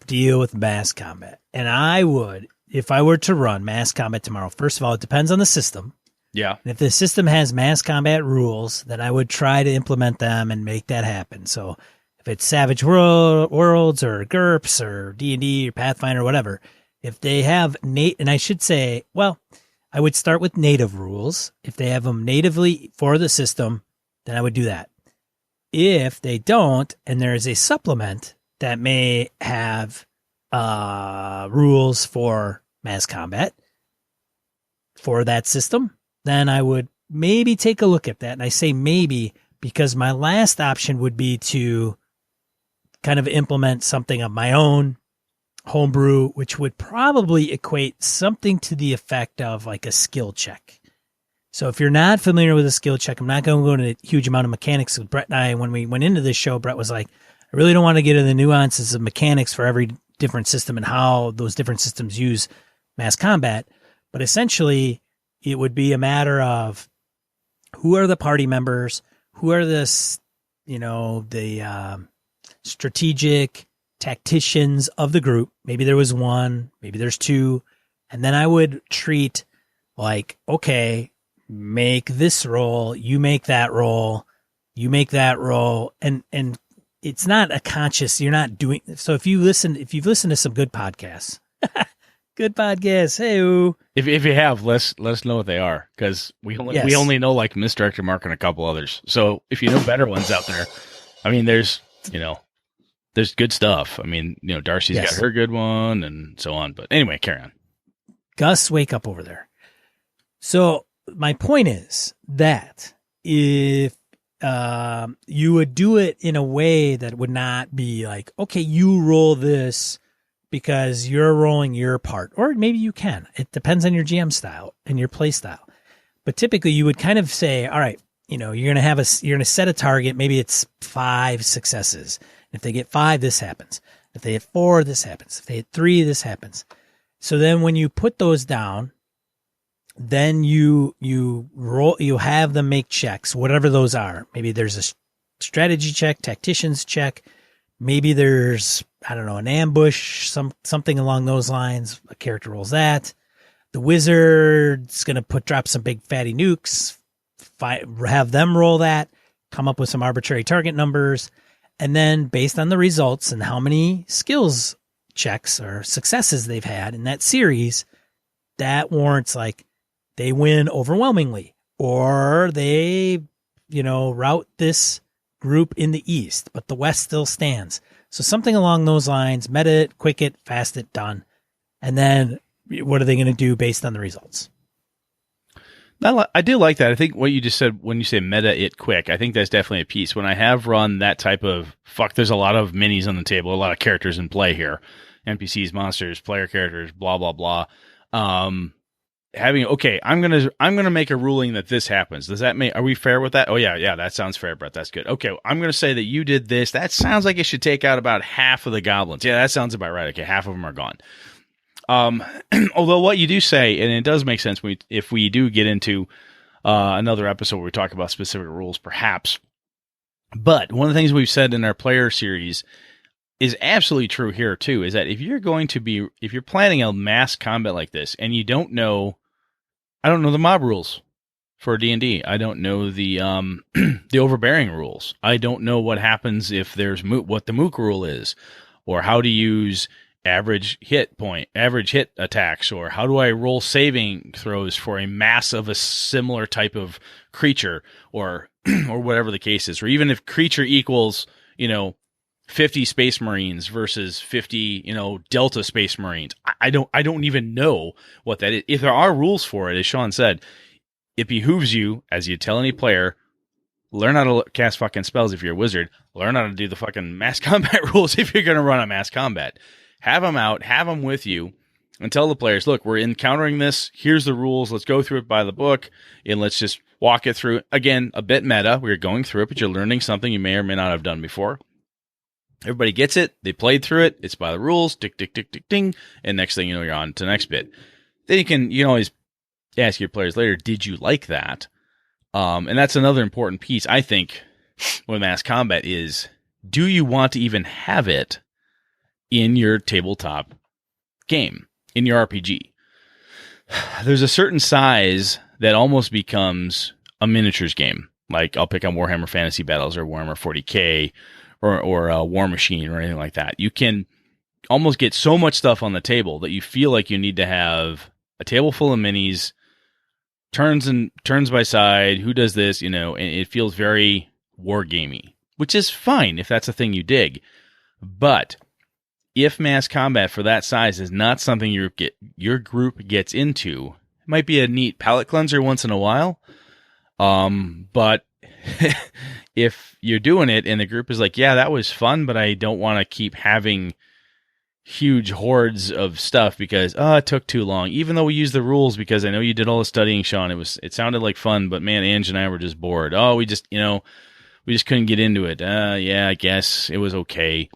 deal with mass combat? And I would, if I were to run mass combat tomorrow, first of all, it depends on the system. Yeah. And if the system has mass combat rules, then I would try to implement them and make that happen. So if it's Savage Worlds or GURPS or D&D or Pathfinder or whatever, if they have and I should say, well, I would start with native rules. If they have them natively for the system, then I would do that. if they don't, and there is a supplement that may have rules for mass combat for that system, then I would maybe take a look at that. And I say maybe because my last option would be to kind of implement something of my own homebrew, which would probably equate something to the effect of like a skill check. So if you're not familiar with a skill check, I'm not going to go into a huge amount of mechanics with Brett and I. When we went into this show, Brett was like, I really don't want to get into the nuances of mechanics for every different system and how those different systems use mass combat. But essentially, it would be a matter of who are the party members, who are the strategic tacticians of the group. Maybe there was one, maybe there's two. And then I would treat like, okay, make this roll, you make that roll, you make that roll. And it's not a conscious, you're not doing. So if you've listened to some good podcasts, good podcasts, hey, if you have, let us know what they are, because we only know like Misdirected Mark and a couple others. So if you know better ones out there, I mean, there's good stuff. I mean, Darcy's got her good one and so on. But anyway, carry on. Gus, wake up over there. So my point is that if you would do it in a way that would not be like, okay, you roll this because you're rolling your part, or maybe you can. It depends on your GM style and your play style. But typically you would kind of say, all right, you're going to set a target. Maybe it's 5 successes. If they get 5, this happens. If they hit 4, this happens. If they hit 3, this happens. So then when you put those down, then you have them make checks, whatever those are. Maybe there's a strategy check, tactician's check. Maybe there's, I don't know, an ambush, something along those lines. A character rolls that. The wizard's going to drop some big fatty nukes, have them roll that, come up with some arbitrary target numbers. And then based on the results and how many skills checks or successes they've had in that series, that warrants like they win overwhelmingly, or they, rout this group in the East, but the West still stands. So something along those lines, meta it, quick it, fast it, done. And then what are they going to do based on the results? I do like that. I think what you just said when you say meta it quick, I think that's definitely a piece. When I have run that type of there's a lot of minis on the table, a lot of characters in play here, NPCs, monsters, player characters, blah blah blah. I'm gonna make a ruling that this happens. Does that are we fair with that? Oh yeah, that sounds fair, Brett. That's good. Okay, I'm gonna say that you did this. That sounds like it should take out about half of the goblins. Yeah, that sounds about right. Okay, half of them are gone. Although what you do say, and it does make sense if we do get into another episode where we talk about specific rules, perhaps. But one of the things we've said in our player series is absolutely true here too, is that if you're planning a mass combat like this and you don't know, I don't know the mob rules for D&D. I don't know the the overbearing rules. I don't know what happens if there's what the mook rule is, or how to use average hit attacks, or how do I roll saving throws for a mass of a similar type of creature, or whatever the case is, or even if creature equals 50 Space Marines versus 50 Delta Space Marines. I don't even know what that is. If there are rules for it, as Sean said, it behooves you, as you tell any player, learn how to cast fucking spells if you're a wizard. Learn how to do the fucking mass combat rules if you're going to run a mass combat. Have them out, have them with you, and tell the players, look, we're encountering this. Here's the rules. Let's go through it by the book, and let's just walk it through. Again, a bit meta. We're going through it, but you're learning something you may or may not have done before. Everybody gets it. They played through it. It's by the rules. Tick, tick, tick, tick, ding. And next thing you know, you're on to the next bit. Then you can always ask your players later, did you like that? And that's another important piece, I think, with mass combat is, do you want to even have it in your tabletop game, in your RPG? There's a certain size that almost becomes a miniatures game. Like I'll pick on Warhammer Fantasy Battles or Warhammer 40K or War Machine or anything like that. You can almost get so much stuff on the table that you feel like you need to have a table full of minis, turns by side, who does this, and it feels very war gamey. which is fine if that's a thing you dig. But if mass combat for that size is not something your group gets into, it might be a neat palate cleanser once in a while. But if you're doing it and the group is like, yeah, that was fun, but I don't want to keep having huge hordes of stuff because it took too long. Even though we used the rules, because I know you did all the studying, Sean. It sounded like fun, but man, Ange and I were just bored. We just couldn't get into it. Yeah, I guess it was okay.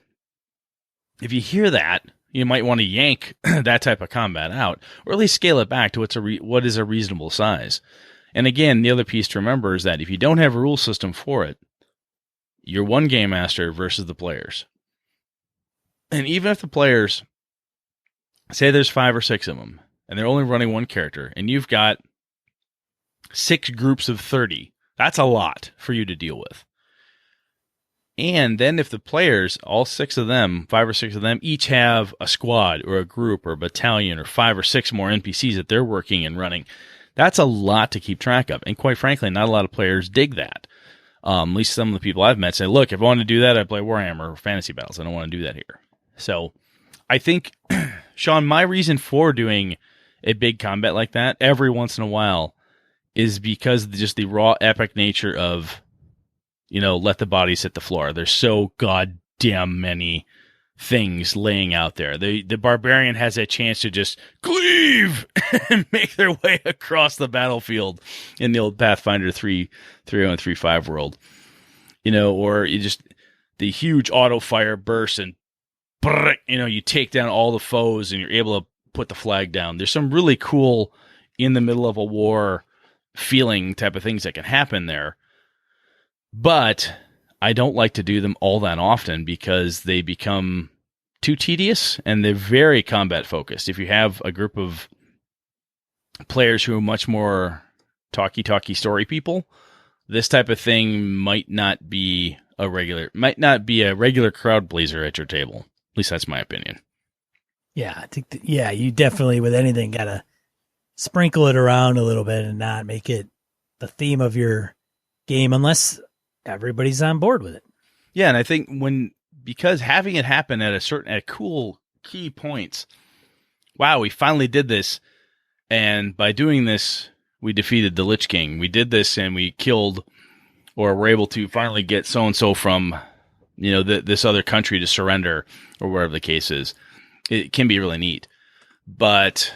If you hear that, you might want to yank that type of combat out, or at least scale it back to what is a reasonable size. And again, the other piece to remember is that if you don't have a rule system for it, you're one game master versus the players. And even if the players, say there's 5 or 6 of them, and they're only running one character, and you've got 6 groups of 30, that's a lot for you to deal with. And then if the players, all 6 of them, 5 or 6 of them, each have a squad or a group or a battalion or 5 or 6 more NPCs that they're working and running, that's a lot to keep track of. And quite frankly, not a lot of players dig that. At least some of the people I've met say, look, if I want to do that, I play Warhammer or Fantasy Battles. I don't want to do that here. So I think, Sean, my reason for doing a big combat like that every once in a while is because of just the raw epic nature of, let the bodies hit the floor. There's so goddamn many things laying out there. The barbarian has a chance to just cleave and make their way across the battlefield in the old Pathfinder 3.0 and 3.5 world. Or you just the huge auto fire bursts and you take down all the foes and you're able to put the flag down. There's some really cool in the middle of a war feeling type of things that can happen there. But I don't like to do them all that often because they become too tedious and they're very combat focused. If you have a group of players who are much more talky story people, this type of thing might not be a regular crowd pleaser at your table. At least that's my opinion. Yeah, I think you definitely with anything gotta sprinkle it around a little bit and not make it the theme of your game unless everybody's on board with it. Yeah, and I think because having it happen at cool key points, wow, we finally did this, and by doing this, we defeated the Lich King. We did this, and we killed, or were able to finally get so and so from, this other country to surrender, or wherever the case is. It can be really neat, but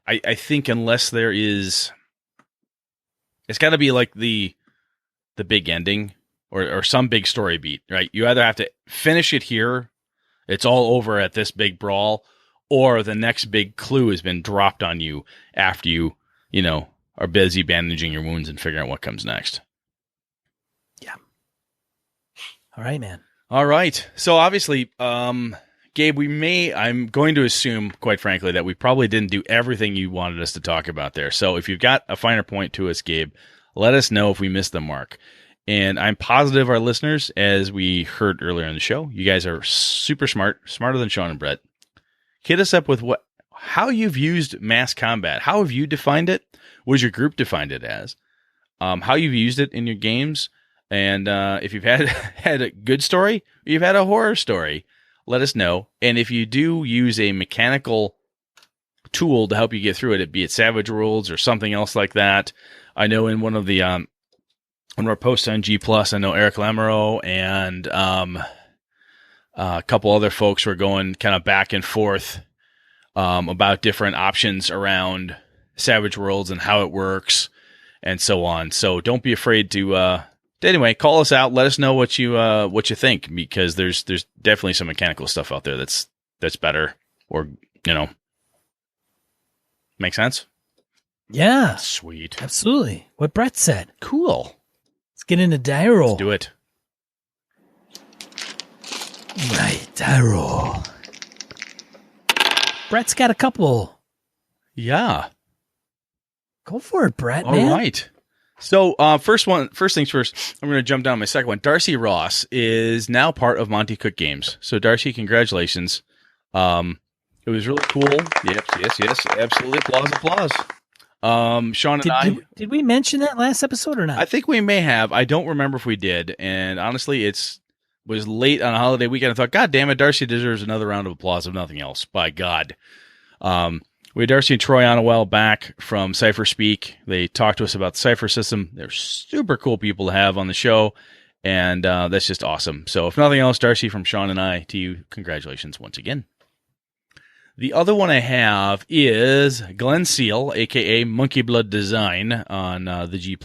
I think unless there is, it's got to be like the big ending or some big story beat, right? You either have to finish it here, it's all over at this big brawl, or the next big clue has been dropped on you after you are busy bandaging your wounds and figuring out what comes next. Yeah. All right, man. All right. So obviously, Gabe, I'm going to assume, quite frankly, that we probably didn't do everything you wanted us to talk about there. So if you've got a finer point to us, Gabe, let us know if we missed the mark. And I'm positive our listeners, as we heard earlier in the show, you guys are super smart, smarter than Sean and Brett. Hit us up with how you've used mass combat. How have you defined it? What has your group defined it as? How you've used it in your games. And if you've had a good story, or you've had a horror story, let us know. And if you do use a mechanical tool to help you get through it, be it Savage Worlds or something else like that. I know in one of the one of our posts on G+, I know Eric Lamoureux and a couple other folks were going kind of back and forth about different options around Savage Worlds and how it works and so on. So don't be afraid to anyway, call us out. Let us know what you think, because there's definitely some mechanical stuff out there that's better, or make sense. Yeah, sweet, absolutely. What Brett said. Cool. Let's get into die roll. Let's do it. Right, die roll. Brett's got a couple. Yeah. Go for it, Brett. All right. So, first things first, I'm going to jump down to my second one. Darcy Ross is now part of Monty Cook Games. So, Darcy, congratulations. It was really cool. Yes. Absolutely. Applause. Sean and did we mention that last episode or not? I think we may have. I don't remember if we did. And honestly, was late on a holiday weekend. I thought, God damn it, Darcy deserves another round of applause, if nothing else. By God. We had Darcy and Troy on a while back from Cypher Speak. They talked to us about the Cypher system. They're super cool people to have on the show, and that's just awesome. So if nothing else, Darcy, from Sean and I, to you, congratulations once again. The other one I have is Glenn Seal, a.k.a. Monkey Blood Design on the G+,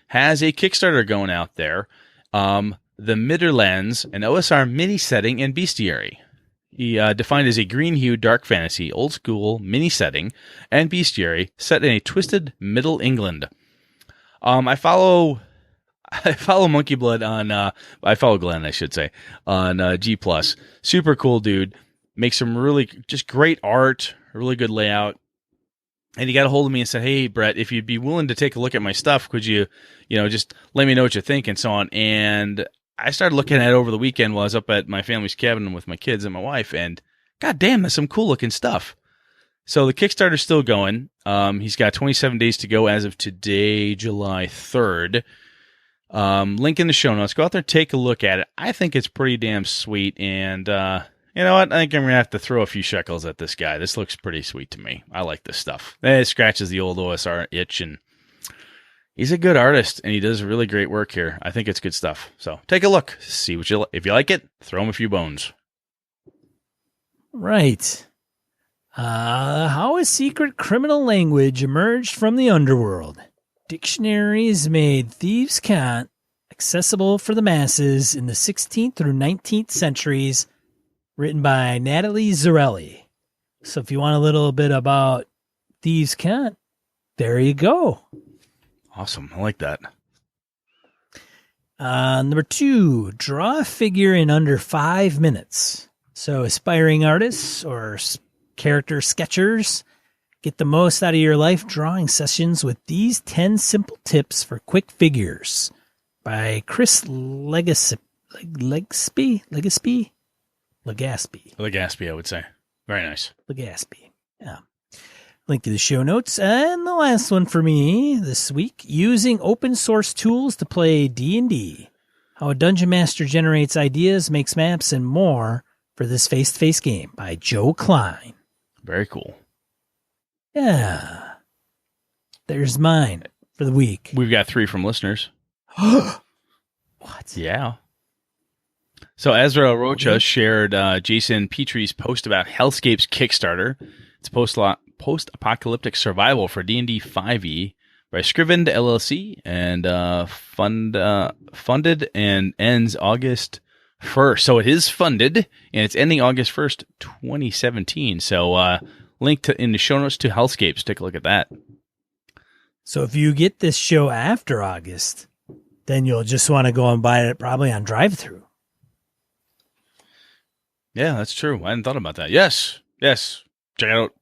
has a Kickstarter going out there. The Midderlands, an OSR mini setting and bestiary. He defined as a green-hued dark fantasy, old-school mini setting and bestiary set in a twisted Middle England. I follow Monkey Blood on. I follow Glenn, I should say, on G+. Super cool dude. Makes some really just great art, really good layout. And he got a hold of me and said, "Hey, Brett, if you'd be willing to take a look at my stuff, could you, just let me know what you think and so on." And I started looking at it over the weekend while I was up at my family's cabin with my kids and my wife, and God damn, that's some cool looking stuff. So the Kickstarter's still going. He's got 27 days to go as of today, July 3rd. Link in the show notes. Go out there, take a look at it. I think it's pretty damn sweet, and you know what? I think I'm going to have to throw a few shekels at this guy. This looks pretty sweet to me. I like this stuff. It scratches the old OSR itch, and he's a good artist, and he does really great work here. I think it's good stuff. So take a look. See what if you like it, throw him a few bones. Right. How a secret criminal language emerged from the underworld. Dictionaries made thieves' cant accessible for the masses in the 16th through 19th centuries, written by Natalie Zarelli. So if you want a little bit about thieves' cant, there you go. Awesome. I like that. Number 2, draw a figure in under 5 minutes. So aspiring artists or character sketchers, get the most out of your life drawing sessions with these 10 simple tips for quick figures by Chris Legaspi, I would say. Very nice. Legaspi. Yeah. Link to the show notes. And the last one for me this week, using open source tools to play D&D. How a dungeon master generates ideas, makes maps, and more for this face-to-face game by Joe Klein. Very cool. Yeah. There's mine for the week. We've got 3 from listeners. What? Yeah. So Ezra Rocha shared Jason Petrie's post about Hellscape's Kickstarter. It's post-apocalyptic survival for D&D 5e by Scrivened LLC and funded and ends August 1st. So it is funded, and it's ending August 1st, 2017. So link in the show notes to Hellscapes. Take a look at that. So if you get this show after August, then you'll just want to go and buy it probably on drive-thru. Yeah, that's true. I hadn't thought about that. Yes. Check it out.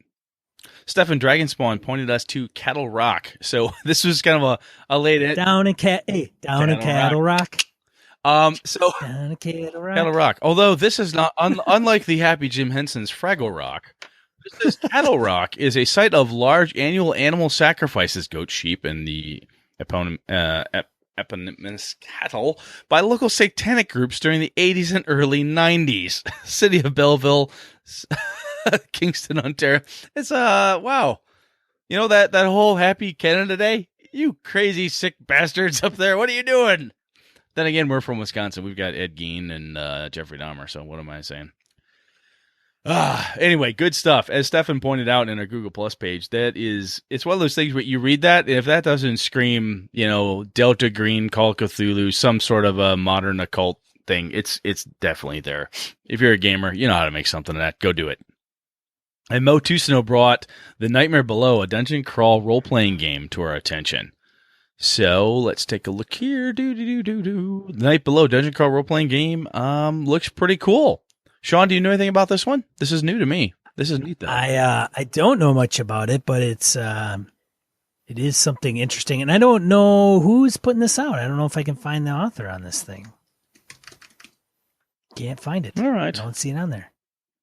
Stefan Dragonspawn pointed us to Cattle Rock. So this was kind of a late down in Cattle Rock. Down in Cattle Rock. Cattle Rock. Although this is not unlike the Happy Jim Henson's Fraggle Rock. This Cattle Rock is a site of large annual animal sacrifices, goats, sheep, and the eponymous cattle by local satanic groups during the 80s and early 90s. City of Belleville, Kingston, Ontario. It's wow. You know that whole Happy Canada Day? You crazy sick bastards up there. What are you doing? Then again, we're from Wisconsin. We've got Ed Gein and Jeffrey Dahmer. So what am I saying? Anyway, good stuff. As Stefan pointed out in our Google Plus page, it's one of those things where you read that, and if that doesn't scream, Delta Green, Call of Cthulhu, some sort of a modern occult thing, it's definitely there. If you're a gamer, you know how to make something of that. Go do it. And Mo Tusino brought The Nightmare Below, a dungeon crawl role-playing game, to our attention. So let's take a look here. The Night Below dungeon crawl role-playing game looks pretty cool. Sean, do you know anything about this one? This is new to me. This is neat, though. I don't know much about it, but it is something interesting, and I don't know who's putting this out. I don't know if I can find the author on this thing. Can't find it. All right. I don't see it on there.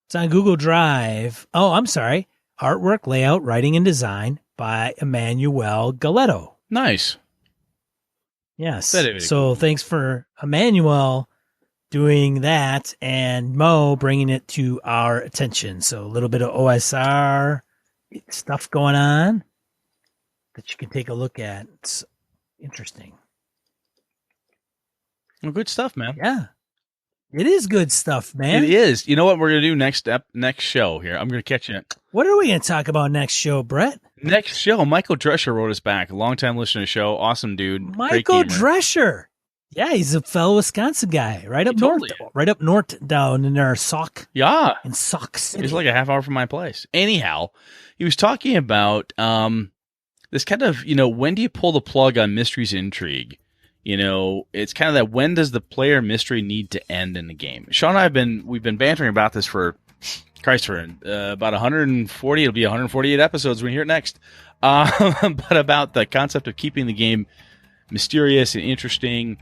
It's on Google Drive. Oh, I'm sorry. Artwork, layout, writing, and design by Emmanuel Galetto. Nice. Yes. Very So cool. thanks for Emmanuel doing that and Mo bringing it to our attention. So a little bit of OSR stuff going on that you can take a look at. It's interesting. Well, good stuff, man. Yeah. It is good stuff, man. It is. You know what we're going to do next show here? I'm going to catch you. What are we going to talk about next show, Brett? Next show, Michael Drescher wrote us back. A longtime listener to the show. Awesome dude. Michael Drescher. Yeah, he's a fellow Wisconsin guy. Right up north. Right up north down in our Sauk. Yeah. In Sauk City. It's like a half hour from my place. Anyhow, he was talking about this kind of, when do you pull the plug on Mystery's Intrigue? It's kind of that, when does the player mystery need to end in the game? Sean and we've been bantering about this for about 140, it'll be 148 episodes when we hear it next. But about the concept of keeping the game mysterious and interesting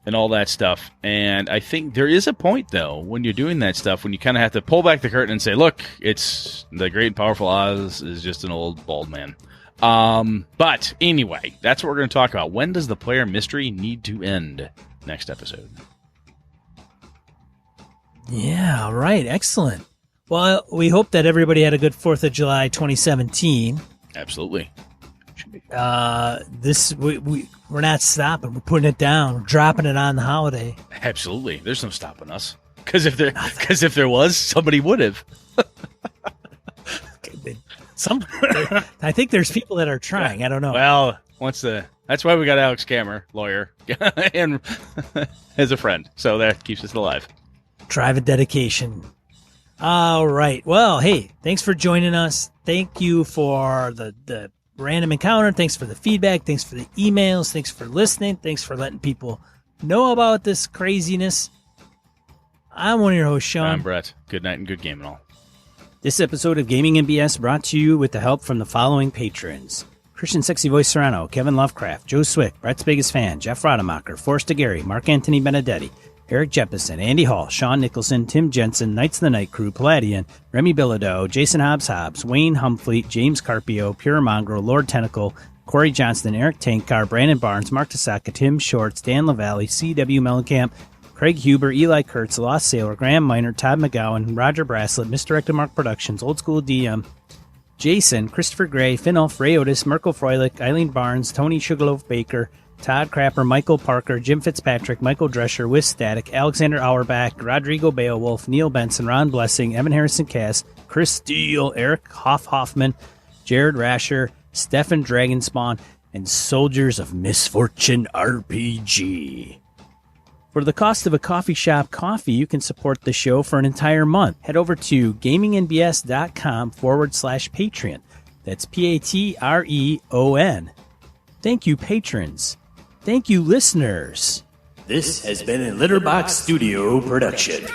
and all that stuff. And I think there is a point, though, when you're doing that stuff, when you kind of have to pull back the curtain and say, look, it's the great and powerful Oz is just an old bald man. But anyway, that's what we're going to talk about. When does the player mystery need to end? Next episode. Yeah, all right. Excellent. Well, we hope that everybody had a good 4th of July 2017. Absolutely. We're not stopping. We're putting it down. We're dropping it on the holiday. Absolutely. There's no stopping us. Because if there was, somebody would have. I think there's people that are trying. I don't know. Well, that's why we got Alex Kammer, lawyer, and as a friend. So that keeps us alive. Drive a dedication. All right. Well, hey, thanks for joining us. Thank you for the random encounter. Thanks for the feedback. Thanks for the emails. Thanks for listening. Thanks for letting people know about this craziness. I'm one of your hosts, Sean. I'm Brett. Good night and good game and all. This episode of Gaming NBS brought to you with the help from the following patrons: Christian Sexy Voice Serrano, Kevin Lovecraft, Joe Swick, Brett's Biggest Fan, Jeff Rademacher, Forrest Gary, Mark Anthony Benedetti, Eric Jeppesen, Andy Hall, Sean Nicholson, Tim Jensen, Knights of the Night Crew, Palladian, Remy Bilodeau, Jason Hobbs, Wayne Humfleet, James Carpio, Pure Mongrel, Lord Tentacle, Corey Johnston, Eric Tankcar, Brandon Barnes, Mark Tasaka, Tim Shorts, Dan LaValle, C.W. Mellencamp, Craig Huber, Eli Kurtz, The Lost Sailor, Graham Miner, Todd McGowan, Roger Braslett, Misdirected Mark Productions, Old School DM, Jason, Christopher Gray, Finoff, Ray Otis, Merkel Froelich, Eileen Barnes, Tony Sugarloaf Baker, Todd Crapper, Michael Parker, Jim Fitzpatrick, Michael Drescher, Wiz Static, Alexander Auerbach, Rodrigo Beowulf, Neil Benson, Ron Blessing, Evan Harrison Cass, Chris Steele, Eric Hoffman, Jared Rasher, Stefan Dragonspawn, and Soldiers of Misfortune RPG. For the cost of a coffee shop coffee, you can support the show for an entire month. Head over to gamingnbs.com/Patreon. That's Patreon. Thank you, patrons. Thank you, listeners. This has been a Litterbox Studio production.